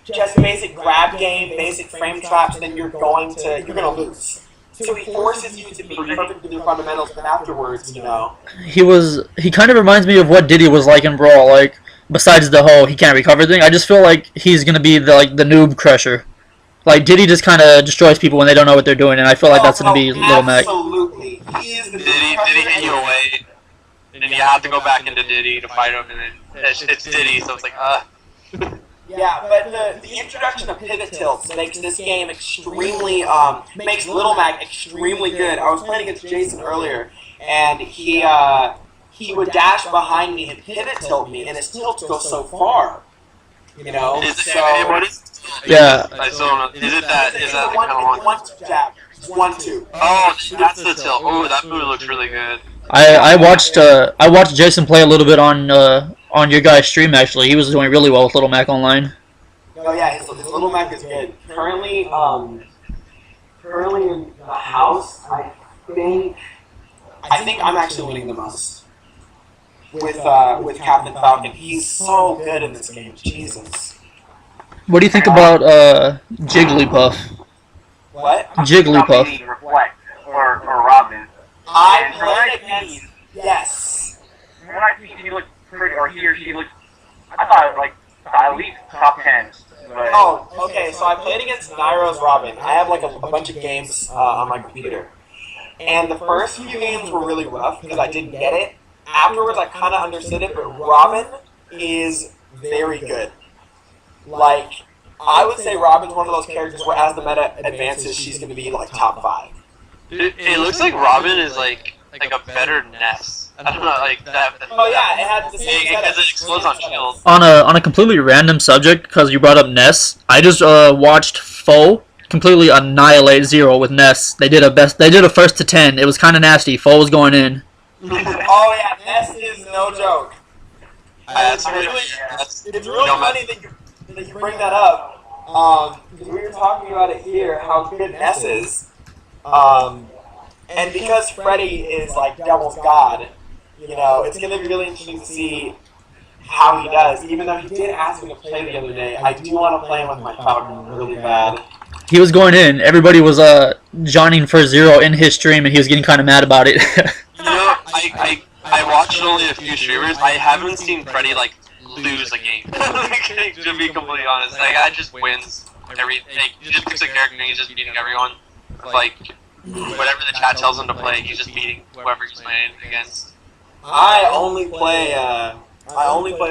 just basic grab game, basic frame traps, then you're gonna lose. So he forces you to be perfect with your fundamentals, but afterwards, He kind of reminds me of what Diddy was like in Brawl. Like, besides the whole he can't recover thing, I just feel like he's gonna be the noob crusher. Like, Diddy just kind of destroys people when they don't know what they're doing, and I feel like that's gonna be Little Mac. Absolutely, he is the Diddy hit you away, and then you have to go back into Diddy to fight him, and then it's Diddy, so it's like, Yeah, but the introduction of pivot tilts makes this game extremely, makes Little Mac extremely good. I was playing against Jason earlier, and he would dash behind me and pivot tilt me, and his tilts go so far. You know? Yeah. I still don't know. Is that one, kind of long? 1-2 jab. 1-2. Oh, that's the tilt. Oh, that move looks really good. I watched Jason play a little bit on your guy's stream. Actually, he was doing really well with Little Mac online. Oh yeah, his Little Mac is good. Currently in the house, I think I'm actually winning the most with Captain Falcon. He's so good in this game. Jesus. What do you think about Jigglypuff? What? Jigglypuff. Reflect or Robin. I played against. Yes. When I see she looked pretty, or he or she looked, I thought like at least top 10. But Oh, okay. So I played against Nairo's Robin. I have like a bunch of games on my computer, and the first few games were really rough because I didn't get it. Afterwards, I kind of understood it, but Robin is very good. Like, I would say Robin's one of those characters where as the meta advances, she's going to be like top 5. It looks like Robin is like a better Ness. I don't know, like that. Oh yeah, it had the same because it explodes on shield. On a completely random subject, because you brought up Ness, I just watched Foe completely annihilate Zero with Ness. They did a first to 10. It was kind of nasty. Foe was going in. Oh yeah, Ness is no joke. It's really funny that you bring that up. Because we were talking about it here, how good Ness is. And because Freddy is like Devil's God, it's going to be really interesting to see how he does. Even though he did ask me to play the other day, I do want to play him with my Falcon really bad. He was going in. Everybody was joining for Zero in his stream, and he was getting kind of mad about it. I watched only a few streamers. I haven't seen Freddy like lose a game. To be completely honest, like I just wins everything. He just picks a character and he's just beating everyone. Like whatever the chat tells him to play, he's just beating whoever he's playing against. I only play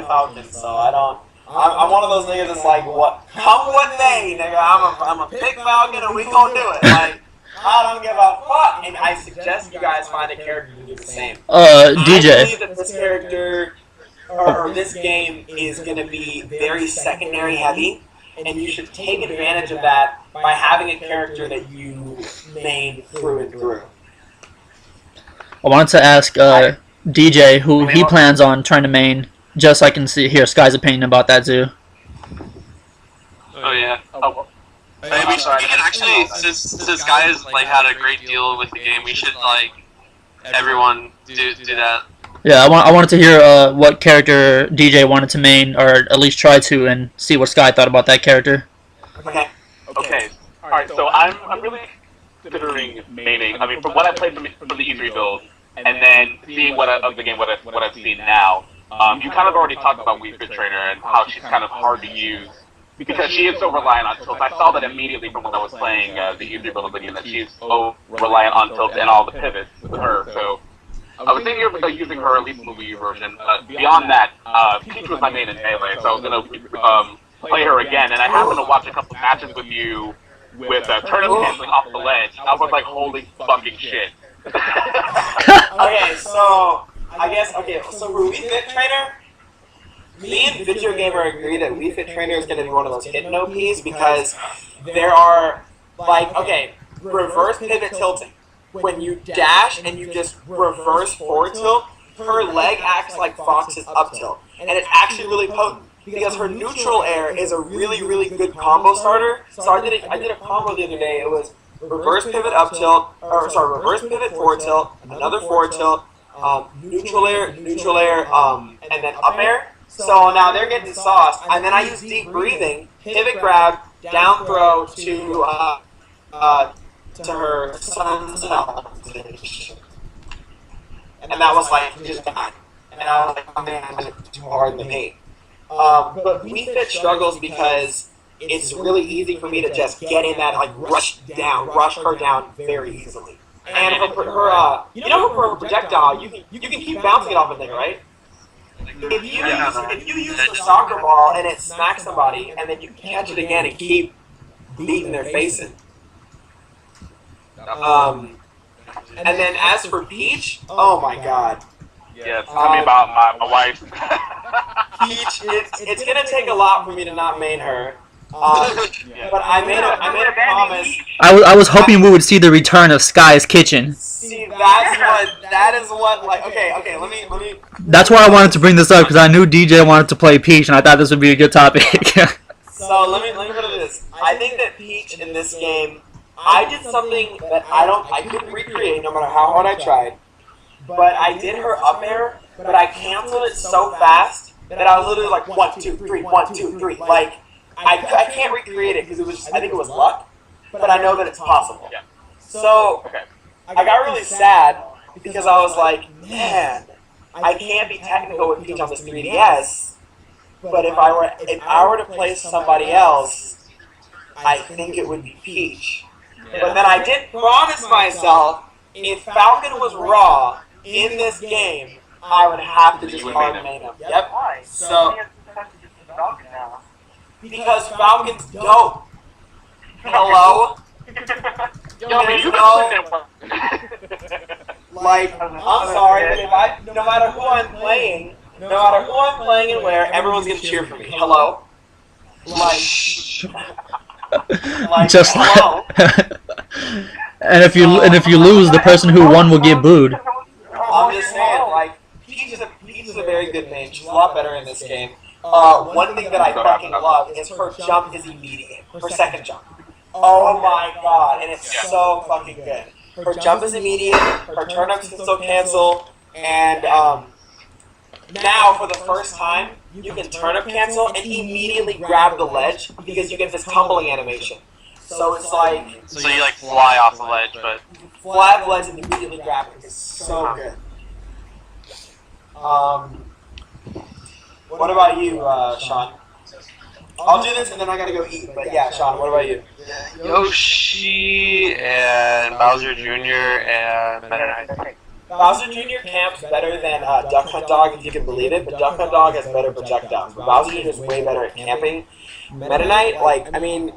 Falcon, so I don't. I'm one of those niggas that's like, what? Come what may, nigga. I'm a pick Falcon, and we gonna do it. Like, I don't give a fuck. And I suggest you guys find a character to do the same. DJ. I believe that this character or this game is gonna be very secondary heavy, and you should take advantage of that by having a character that you main through and through. I wanted to ask DJ who he plans on trying to main, just so I can hear Sky's opinion about that too. Oh yeah. Maybe we can actually, since guys like had a great deal with the game, we should like everyone do that. Yeah, I wanted to hear what character DJ wanted to main, or at least try to, and see what Sky thought about that character. Okay. Okay. All right. So I'm really considering maining. I mean, from what I played from the E3 build, and then seeing what I've seen now, you kind of already talked about Wii Fit Trainer and how she's kind of hard to use because she is so reliant on tilt. I saw that immediately from when I was playing the E3 build of again, that she's so reliant on tilt and all the pivots with her. So I was thinking of using her at least in the Wii U version. Beyond that, Peach was my main in Melee, so I was gonna play her again. And I happened to watch a couple matches with you with turnip canceling off the ledge. I was like, holy fucking shit. Okay, so I guess so for Wii Fit Trainer, me and Video Gamer agree that Wii Fit Trainer is going to be one of those hidden OPs because there are reverse pivot tilting. When you dash and you just reverse forward tilt, her leg acts like Fox's up tilt, and it's actually really potent because her neutral air is a really, really good combo starter. So I did a combo the other day. It was reverse pivot up tilt, reverse pivot forward tilt, another forward tilt, neutral air, and then up air. So now they're getting sauce, and then I use deep breathing, pivot grab, down throw to her sunset position. And that was like just bad. And I was like, oh man, I went too hard in the paint. But Wii Fit struggles because it's really easy for me to just get in that, like, rush her down very easily. And her projectile, you can keep bouncing it off a thing, right? If you use the soccer ball and it smacks somebody, and then you catch it again and keep beating their face in. And then as for Peach, oh my god. Yeah, tell me about my wife. Peach, it's gonna take a lot for me to not main her. But I made a promise. I was hoping we would see the return of Sky's Kitchen. See, that is what, like, okay, let me. That's why I wanted to bring this up, because I knew DJ wanted to play Peach, and I thought this would be a good topic. So let me put it this. I think that Peach in this game, I did something that I couldn't recreate no matter how hard I tried. But I did her up air, but I canceled it so fast that I was literally like 1, 2, 3, 1, 2, 3. Like I can't recreate it because I think it was luck, but I know that it's possible. So I got really sad because I was like, man, I can't be technical with Peach on this 3DS. But if I were to play somebody else, I think it would be Peach. But then I did promise myself, if Falcon was raw in this game, I would have to just hard main him. Yep. So because Falcon's dope. Hello? Like, I'm sorry, but no matter who I'm playing and where, everyone's gonna cheer for me. Hello? Like Just hello? And if you lose, the person who won will get booed. I'm just saying, like, Peach is a very good name. She's a lot better in this game. One thing that I fucking love is her jump is immediate. Her second jump. Oh my god, and it's so fucking good. Her jump is immediate, her turn-ups can still cancel, and now for the first time, you can turn-up cancel and immediately grab the ledge because you get this tumbling animation. So it's like... So you like fly off the ledge, but... Fly off the ledge and immediately grab it. It's so good. What about you, Sean? I'll do this and then I gotta go eat, but yeah, Sean, what about you? Yoshi and Bowser Jr. and Meta Knight. Bowser Jr. camps better than Duck Hunt Dog, if you can believe it, but Duck Hunt Dog has better projectiles. But Bowser Jr. is way better at camping. Meta Knight, like, I mean,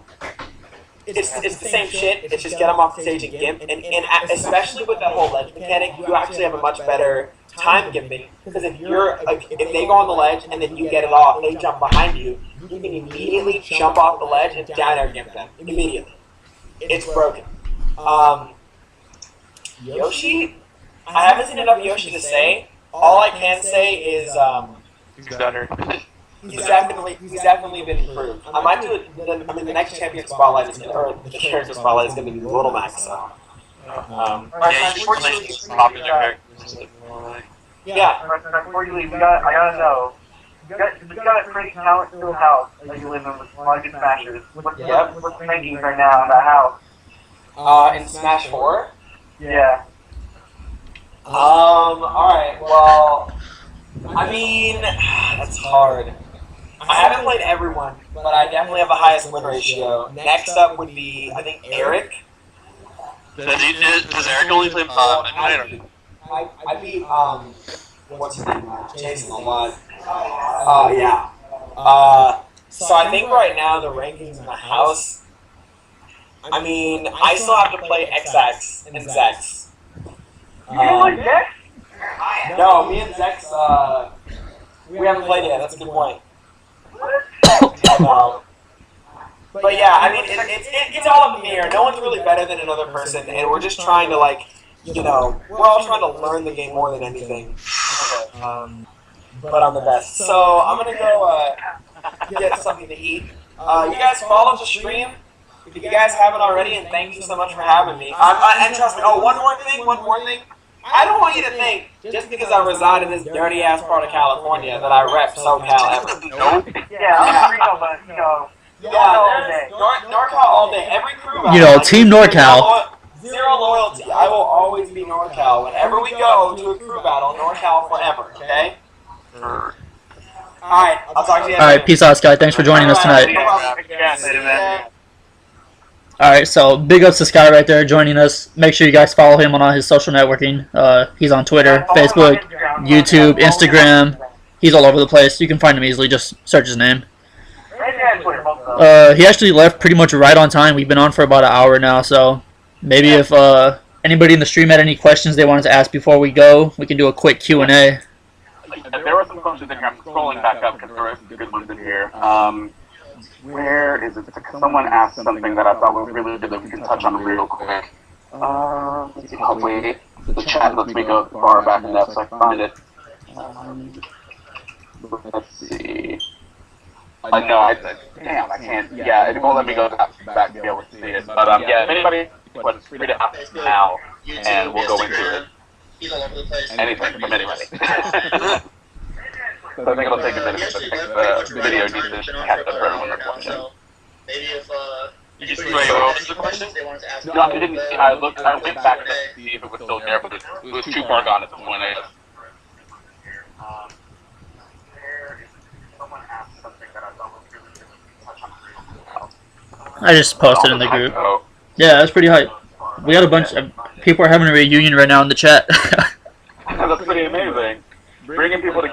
it's the same shit. It's just get them off the stage and gimp. And especially with that whole ledge mechanic, you actually have a much better time gimping. Because if you're, like, if they go on the ledge and then you get it off, they jump behind you, you can immediately jump off the ledge and down air gimp them. Immediately. It's broken. Yoshi, I haven't seen enough Yoshi to say. All I can say is He's better. he's definitely been improved. I might do it. The next champion spotlight is or the character spotlight is going to be Little Max. So. Yeah, you should play some popular characters. Yeah. Before you leave, I gotta know. You got a pretty talented house that you live in with a lot of good smashers. What's the rankings right now on that house? In Smash 4? Yeah. Alright, well, I mean, that's hard. I haven't played everyone, but I definitely have the highest win ratio. Next up would be, I think, Eric. Does Eric only play Midnight? I beat, what's his name? Jason a lot. Yeah. So I think right now the rankings in the house, I mean, I still have to play XX and Zex. You don't like Zex? No, me and Zex, we haven't played yet, that's a good point. But yeah, I mean, it's all up in the air. No one's really better than another person, and we're just trying to, like, you know, we're all trying to learn the game more than anything. But I'm the best. So I'm gonna go get something to eat. You guys follow the stream if you guys haven't already, and thank you so much for having me. And trust me. Oh, one more thing. I don't want you to think just because I reside in this dirty ass part of California that I rep SoCal. Nope. Yeah, I'm real, but you know. Yeah, NorCal all day. Every crew. You know, Team NorCal. Zero loyalty. I will always be NorCal. Whenever we go to a crew battle, NorCal forever. Okay. Alright, I'll talk to you. Alright, peace out, Sky. Thanks for joining us tonight. Alright, so big ups to Sky right there joining us. Make sure you guys follow him on all his social networking. He's on Twitter, Facebook, YouTube, Instagram. He's all over the place. You can find him easily. Just search his name. He actually left pretty much right on time. We've been on for about an hour now, so maybe if anybody in the stream had any questions they wanted to ask before we go, we can do a quick Q&A. There were some questions in here. I'm scrolling back up because there were some good ones in here. Where is it? Someone asked something that I thought was really good that we can touch on real quick. Hopefully the chat lets me go far back enough so I can find it. Let's see. Damn, I can't. Yeah, it won't let me go back to be able to see it. But yeah, if anybody was free to ask now, and we'll go into it. Anything from anybody. So I think it'll take a minute because the video needs to catch up for everyone that's watching. Maybe if you just wait, what was the question? No, I didn't see. I went back to see if it was still there, but it was too far gone at the point. I just posted in the group. Yeah, that's pretty hype. We got a bunch of people are having a reunion right now in the chat. That's pretty amazing. Bringing people to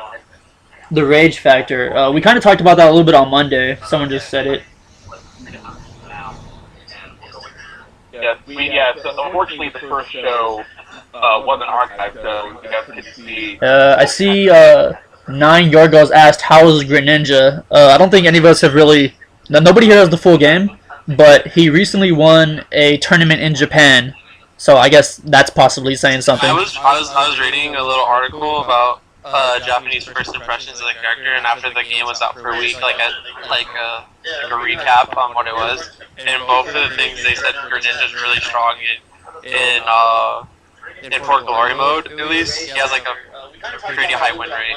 the rage factor. We kind of talked about that a little bit on Monday. Someone just said it. Yeah, so unfortunately the first show wasn't archived, so you guys could see. I see 9 Yorgos asked, how was Greninja? I don't think any of us have really... Nobody here has the full game, but he recently won a tournament in Japan, so I guess that's possibly saying something. I was reading a little article about Japanese first impressions of the character, and after the game was out for a week, like a recap on what it was. And both of the things they said, Greninja's really strong in Port Glory mode. At least he has like a pretty high win rate.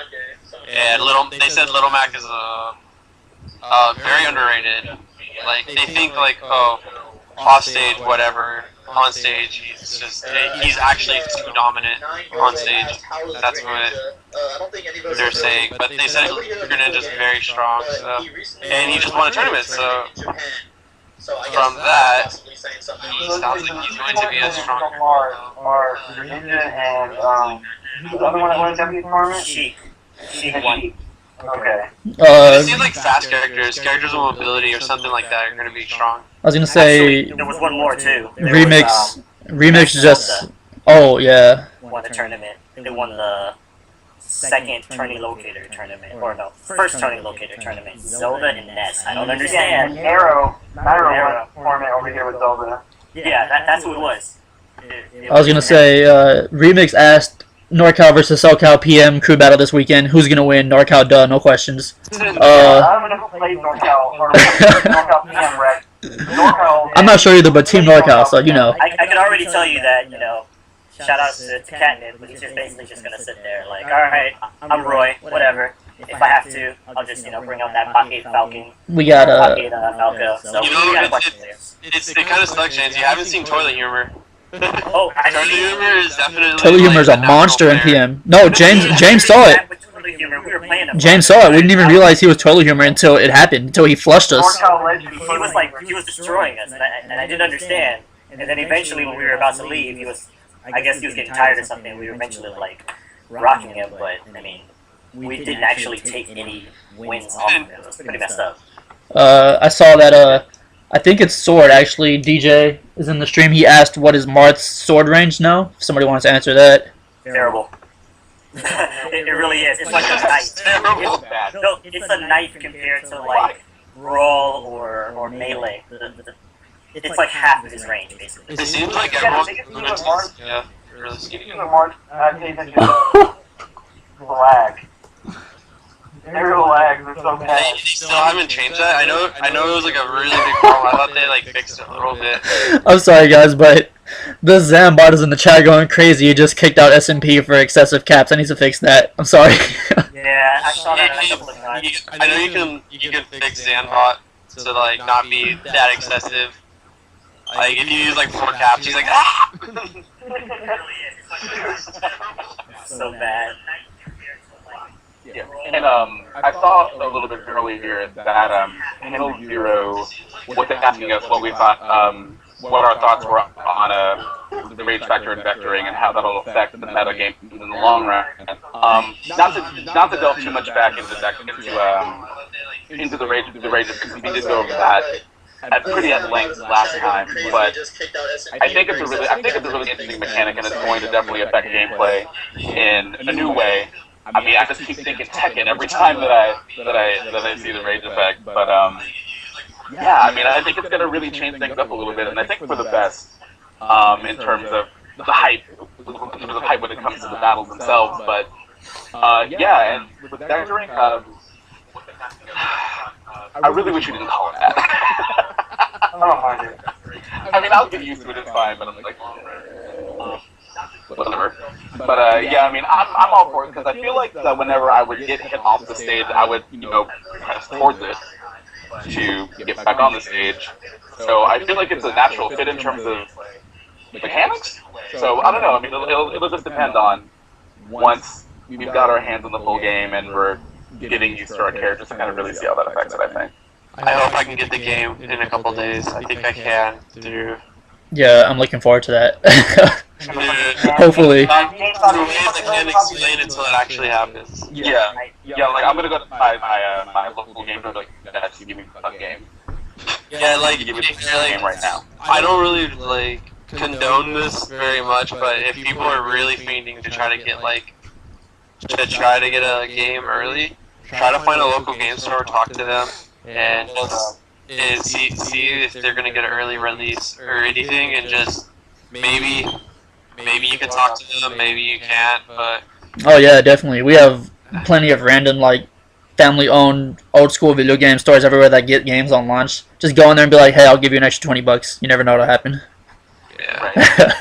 And they said Little Mac is very underrated. Like they think like, oh, off stage whatever. On stage, he's actually too dominant on stage. That's what they're saying. But they said Greninja's very strong, so, and he just won a tournament, so from that, he sounds like he's going to be a strong. Are Ninja and the other one that won the W tournament? Sheik won. Okay. It seems like fast characters with mobility or something like that are going to be strong. I was gonna say Actually, there was one more too. remix just. Oh yeah. Won the tournament. They won the second turning locator tournament, or no, first turning locator tournament. Zelda and Ness. I don't understand. Erow won a tournament over here with Zelda. Yeah, that's who it was. I was gonna say remix asked NorCal versus SoCal PM crew battle this weekend. Who's gonna win? NorCal, duh, no questions. I don't know who played NorCal or NorCal PM, right? NorCal. I'm not sure either, but Team NorCal, so you know. I can already tell you that, shout out to Catnip, but he's just basically just gonna sit there like, alright, I'm Roy, whatever. If I have to, I'll just, bring out that Pocket Falcon. We got Falco. So we got a bunch of players. It kind of sucks, James. You haven't seen Toilet Humor. Oh, Toilet Humor is definitely. Toilet Humor's a monster in PM. No, James saw it. James saw it. We didn't even realize he was Toilet Humor until it happened, until he flushed us. He was destroying us, and I didn't understand. And then eventually, when we were about to leave, I guess he was getting tired or something. We were eventually rocking him, but I mean, we didn't actually take any wins off of him. It was pretty messed up. I saw that. I think it's Sword actually. DJ is in the stream. He asked, "What is Marth's sword range now?" If somebody wants to answer that. Terrible. It really is. It's like a knife. It's a knife compared to brawl or melee. It's like half of his range, basically. It seems like everyone. Yeah, really. Speaking of Marth, pay attention to the lag. Aerial lags are so bad. They still haven't changed that. I know it was like a really big problem. I thought they fixed it a little bit. I'm sorry guys, but the Zambot is in the chat going crazy. He just kicked out SMP for excessive caps. I need to fix that. I'm sorry. Yeah, I saw that a couple of times. I know you can fix Zambot to not be that excessive. Like if you use 4 caps, he's like ah. So bad. Yeah. And I saw a little bit earlier that Hill Zero was asking us what we thought, what our thoughts were on the rage factor and vectoring and how that'll affect the meta game in the long run. Not to delve too much back into the rage because we did go over that at length last time, but I think it's a really interesting mechanic and it's going to definitely affect gameplay in a new way. I mean, I just keep thinking Tekken every time that I see the rage effect, but yeah, I mean, I think it's gonna really change things up a little bit, and I think for the best in terms of the hype, when it comes to the battles themselves. But yeah, and with vectoring, I really wish we didn't call it that. I don't mind it. I mean, I'll get used to it, it's fine, but I'm like, whatever. But yeah, I mean, I'm all for it because I feel like that whenever I would get hit off the stage, I would press towards it to get back on the stage. So I feel like it's a natural fit in terms of mechanics. So I don't know. I mean, it'll just depend on once we've got our hands on the full game and we're getting used to our characters to kind of really see how that affects it. I think. I hope I can get the game in a couple days. I think I can through. Yeah, I'm looking forward to that. Hopefully. I can't explain until it actually happens. Yeah. Like I'm gonna go to my local game and be like, "That's give me a game." Yeah, give me a game right now. I don't really condone this very much, but if people are really fiending to try to get a game early, try to find a local game store, talk to them, and just see if they're gonna get an early release or anything, and just maybe you can talk to them, maybe you can't, but oh yeah, definitely. We have plenty of random family-owned old school video game stores everywhere that get games on launch. Just go in there and be like, hey, I'll give you an extra $20. You never know what'll happen. Yeah.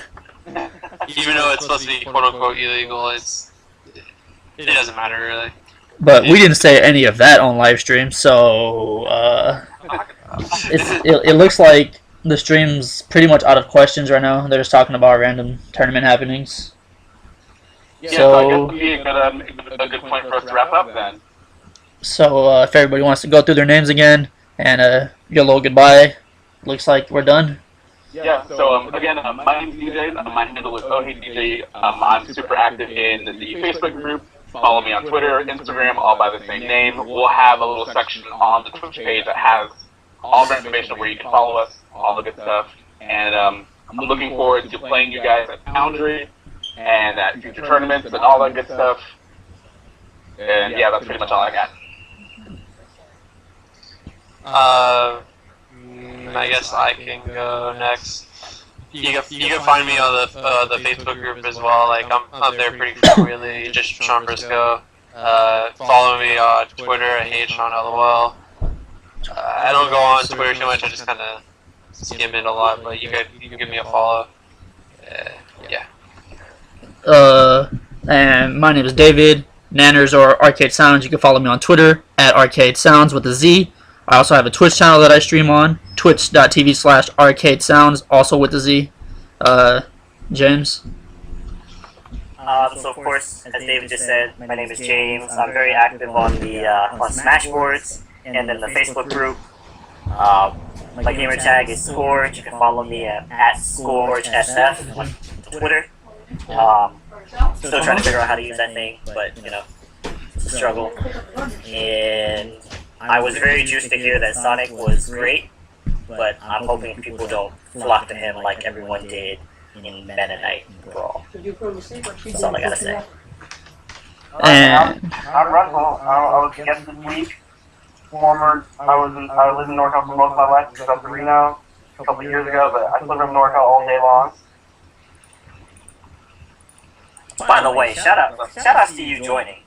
Even though it's supposed to be quote unquote illegal, it doesn't matter really. But we didn't say any of that on live stream, so it looks like the stream's pretty much out of questions right now. They're just talking about random tournament happenings. Yeah, so I guess it would be a good point for us to wrap up then. So if everybody wants to go through their names again and get a little goodbye looks like we're done. Yeah, so again, my name's DJ. My handle is OHDJ. I'm super active in the Facebook group. Follow me on Twitter, Instagram, all by the same name. We'll have a little section on the Twitch page that has all the information of where you can follow us, all the good stuff. And I'm looking forward to playing you guys at Foundry and at future tournaments and all that good stuff. And yeah, that's pretty much all I got. I guess I can go next. You can find me on the Facebook group as well. Like I'm there pretty frequently. Just Sean Briscoe. Follow me on Twitter at HSeanLOL. I don't go on Twitter too much. I just kind of skim it a lot. But you can give me a follow. Yeah. And my name is David. Nanners or Arcade Sounds. You can follow me on Twitter at Arcade Sounds with a Z. I also have a Twitch channel that I stream on, twitch.tv/Arcade Sounds, also with a Z. James? So of course, as David just said, my name is James. I'm very active on the on Smashboards and then the Facebook group. My gamer tag is Scourge. You can follow me at ScourgeSF on Twitter. Still trying to figure out how to use that thing, but you know, it's a struggle. And I was very juiced to hear that Sonic was great, but I'm hoping people don't flock to him like everyone did in Mennonite Brawl. That's all I gotta say. And I'm Russell. I was a guest this week. I lived in NorCal for most of my life, because I'm 3 now, a couple of years ago, but I still live in NorCal all day long. By the way, shout outs to you joining.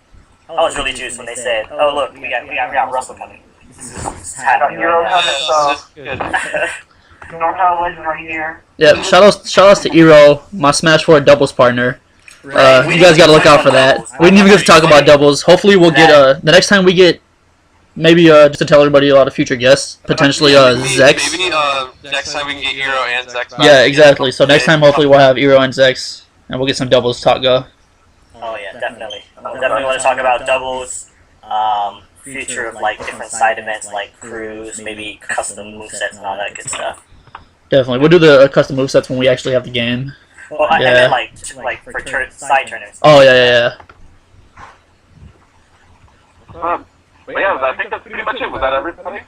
I was really juiced when they said, "Oh look, we got Russell coming." Erow has NorCal legend right here. yeah, shout outs to Erow, my Smash 4 doubles partner. You guys gotta look out for that. We didn't even get to talk about doubles. Hopefully we'll get the next time we get, maybe just to tell everybody a lot of future guests, potentially Zex. Maybe next time we can get Erow and Zex back. Yeah, exactly. So next time hopefully we'll have Erow and Zex, and we'll get some doubles talk go. Oh yeah, definitely. Definitely want to talk about doubles, future of like different side events like crews, maybe custom movesets and all that good stuff. Definitely. We'll do the custom movesets when we actually have the game. Well, I meant like for side tournaments. Oh yeah. But yeah, I think that's pretty much it. Was that everybody?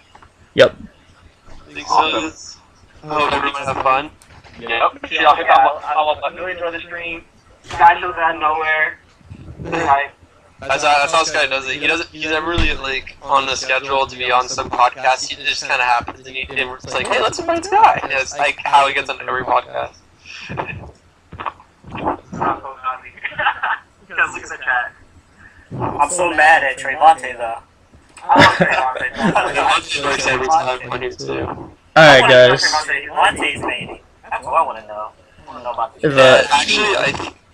Yep. I think so. I hope everyone have fun. Yep. Y'all hit that I really enjoy the stream. Guy shows out of nowhere. That's how Sky does it. He's never really like on the schedule to be on some podcast. He just kind of happens, and it's like, hey, let's invite Sky. And it's like how he gets on every podcast. Because look at the chat. I'm so mad at Trevante though. I love Trevante. Works every time on here too. Alright, guys. Trevante's baby. That's what I want to know. I want to know about this. If, Actually,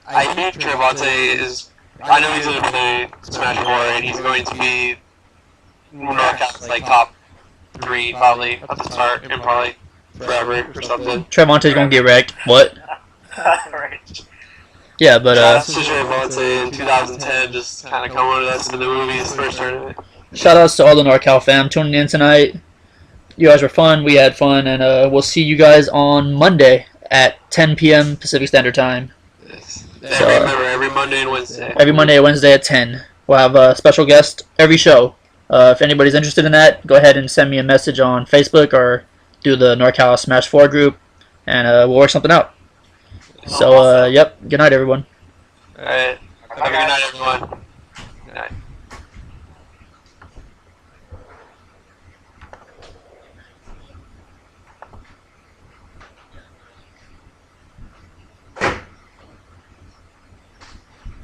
I think Trevante is. I know he's going to play Smash 4, and he's going to be Norcal's like top 3 probably at the start, and probably forever or something. Trevante's gonna get wrecked. What? Right. Yeah, but Shout out to Trevante in 2010, just kind of coming with us in the movies first tournament. shout outs to all the NorCal fam tuning in tonight. You guys were fun, we had fun, and we'll see you guys on Monday at 10 p.m. Pacific Standard Time. So, remember, every Monday and Wednesday. Every Monday and Wednesday at 10. We'll have a special guest every show. If anybody's interested in that, go ahead and send me a message on Facebook or do the NorCal Smash 4 group, and we'll work something out. So, yep, good night, everyone. Alright, have a good night, everyone. Good night.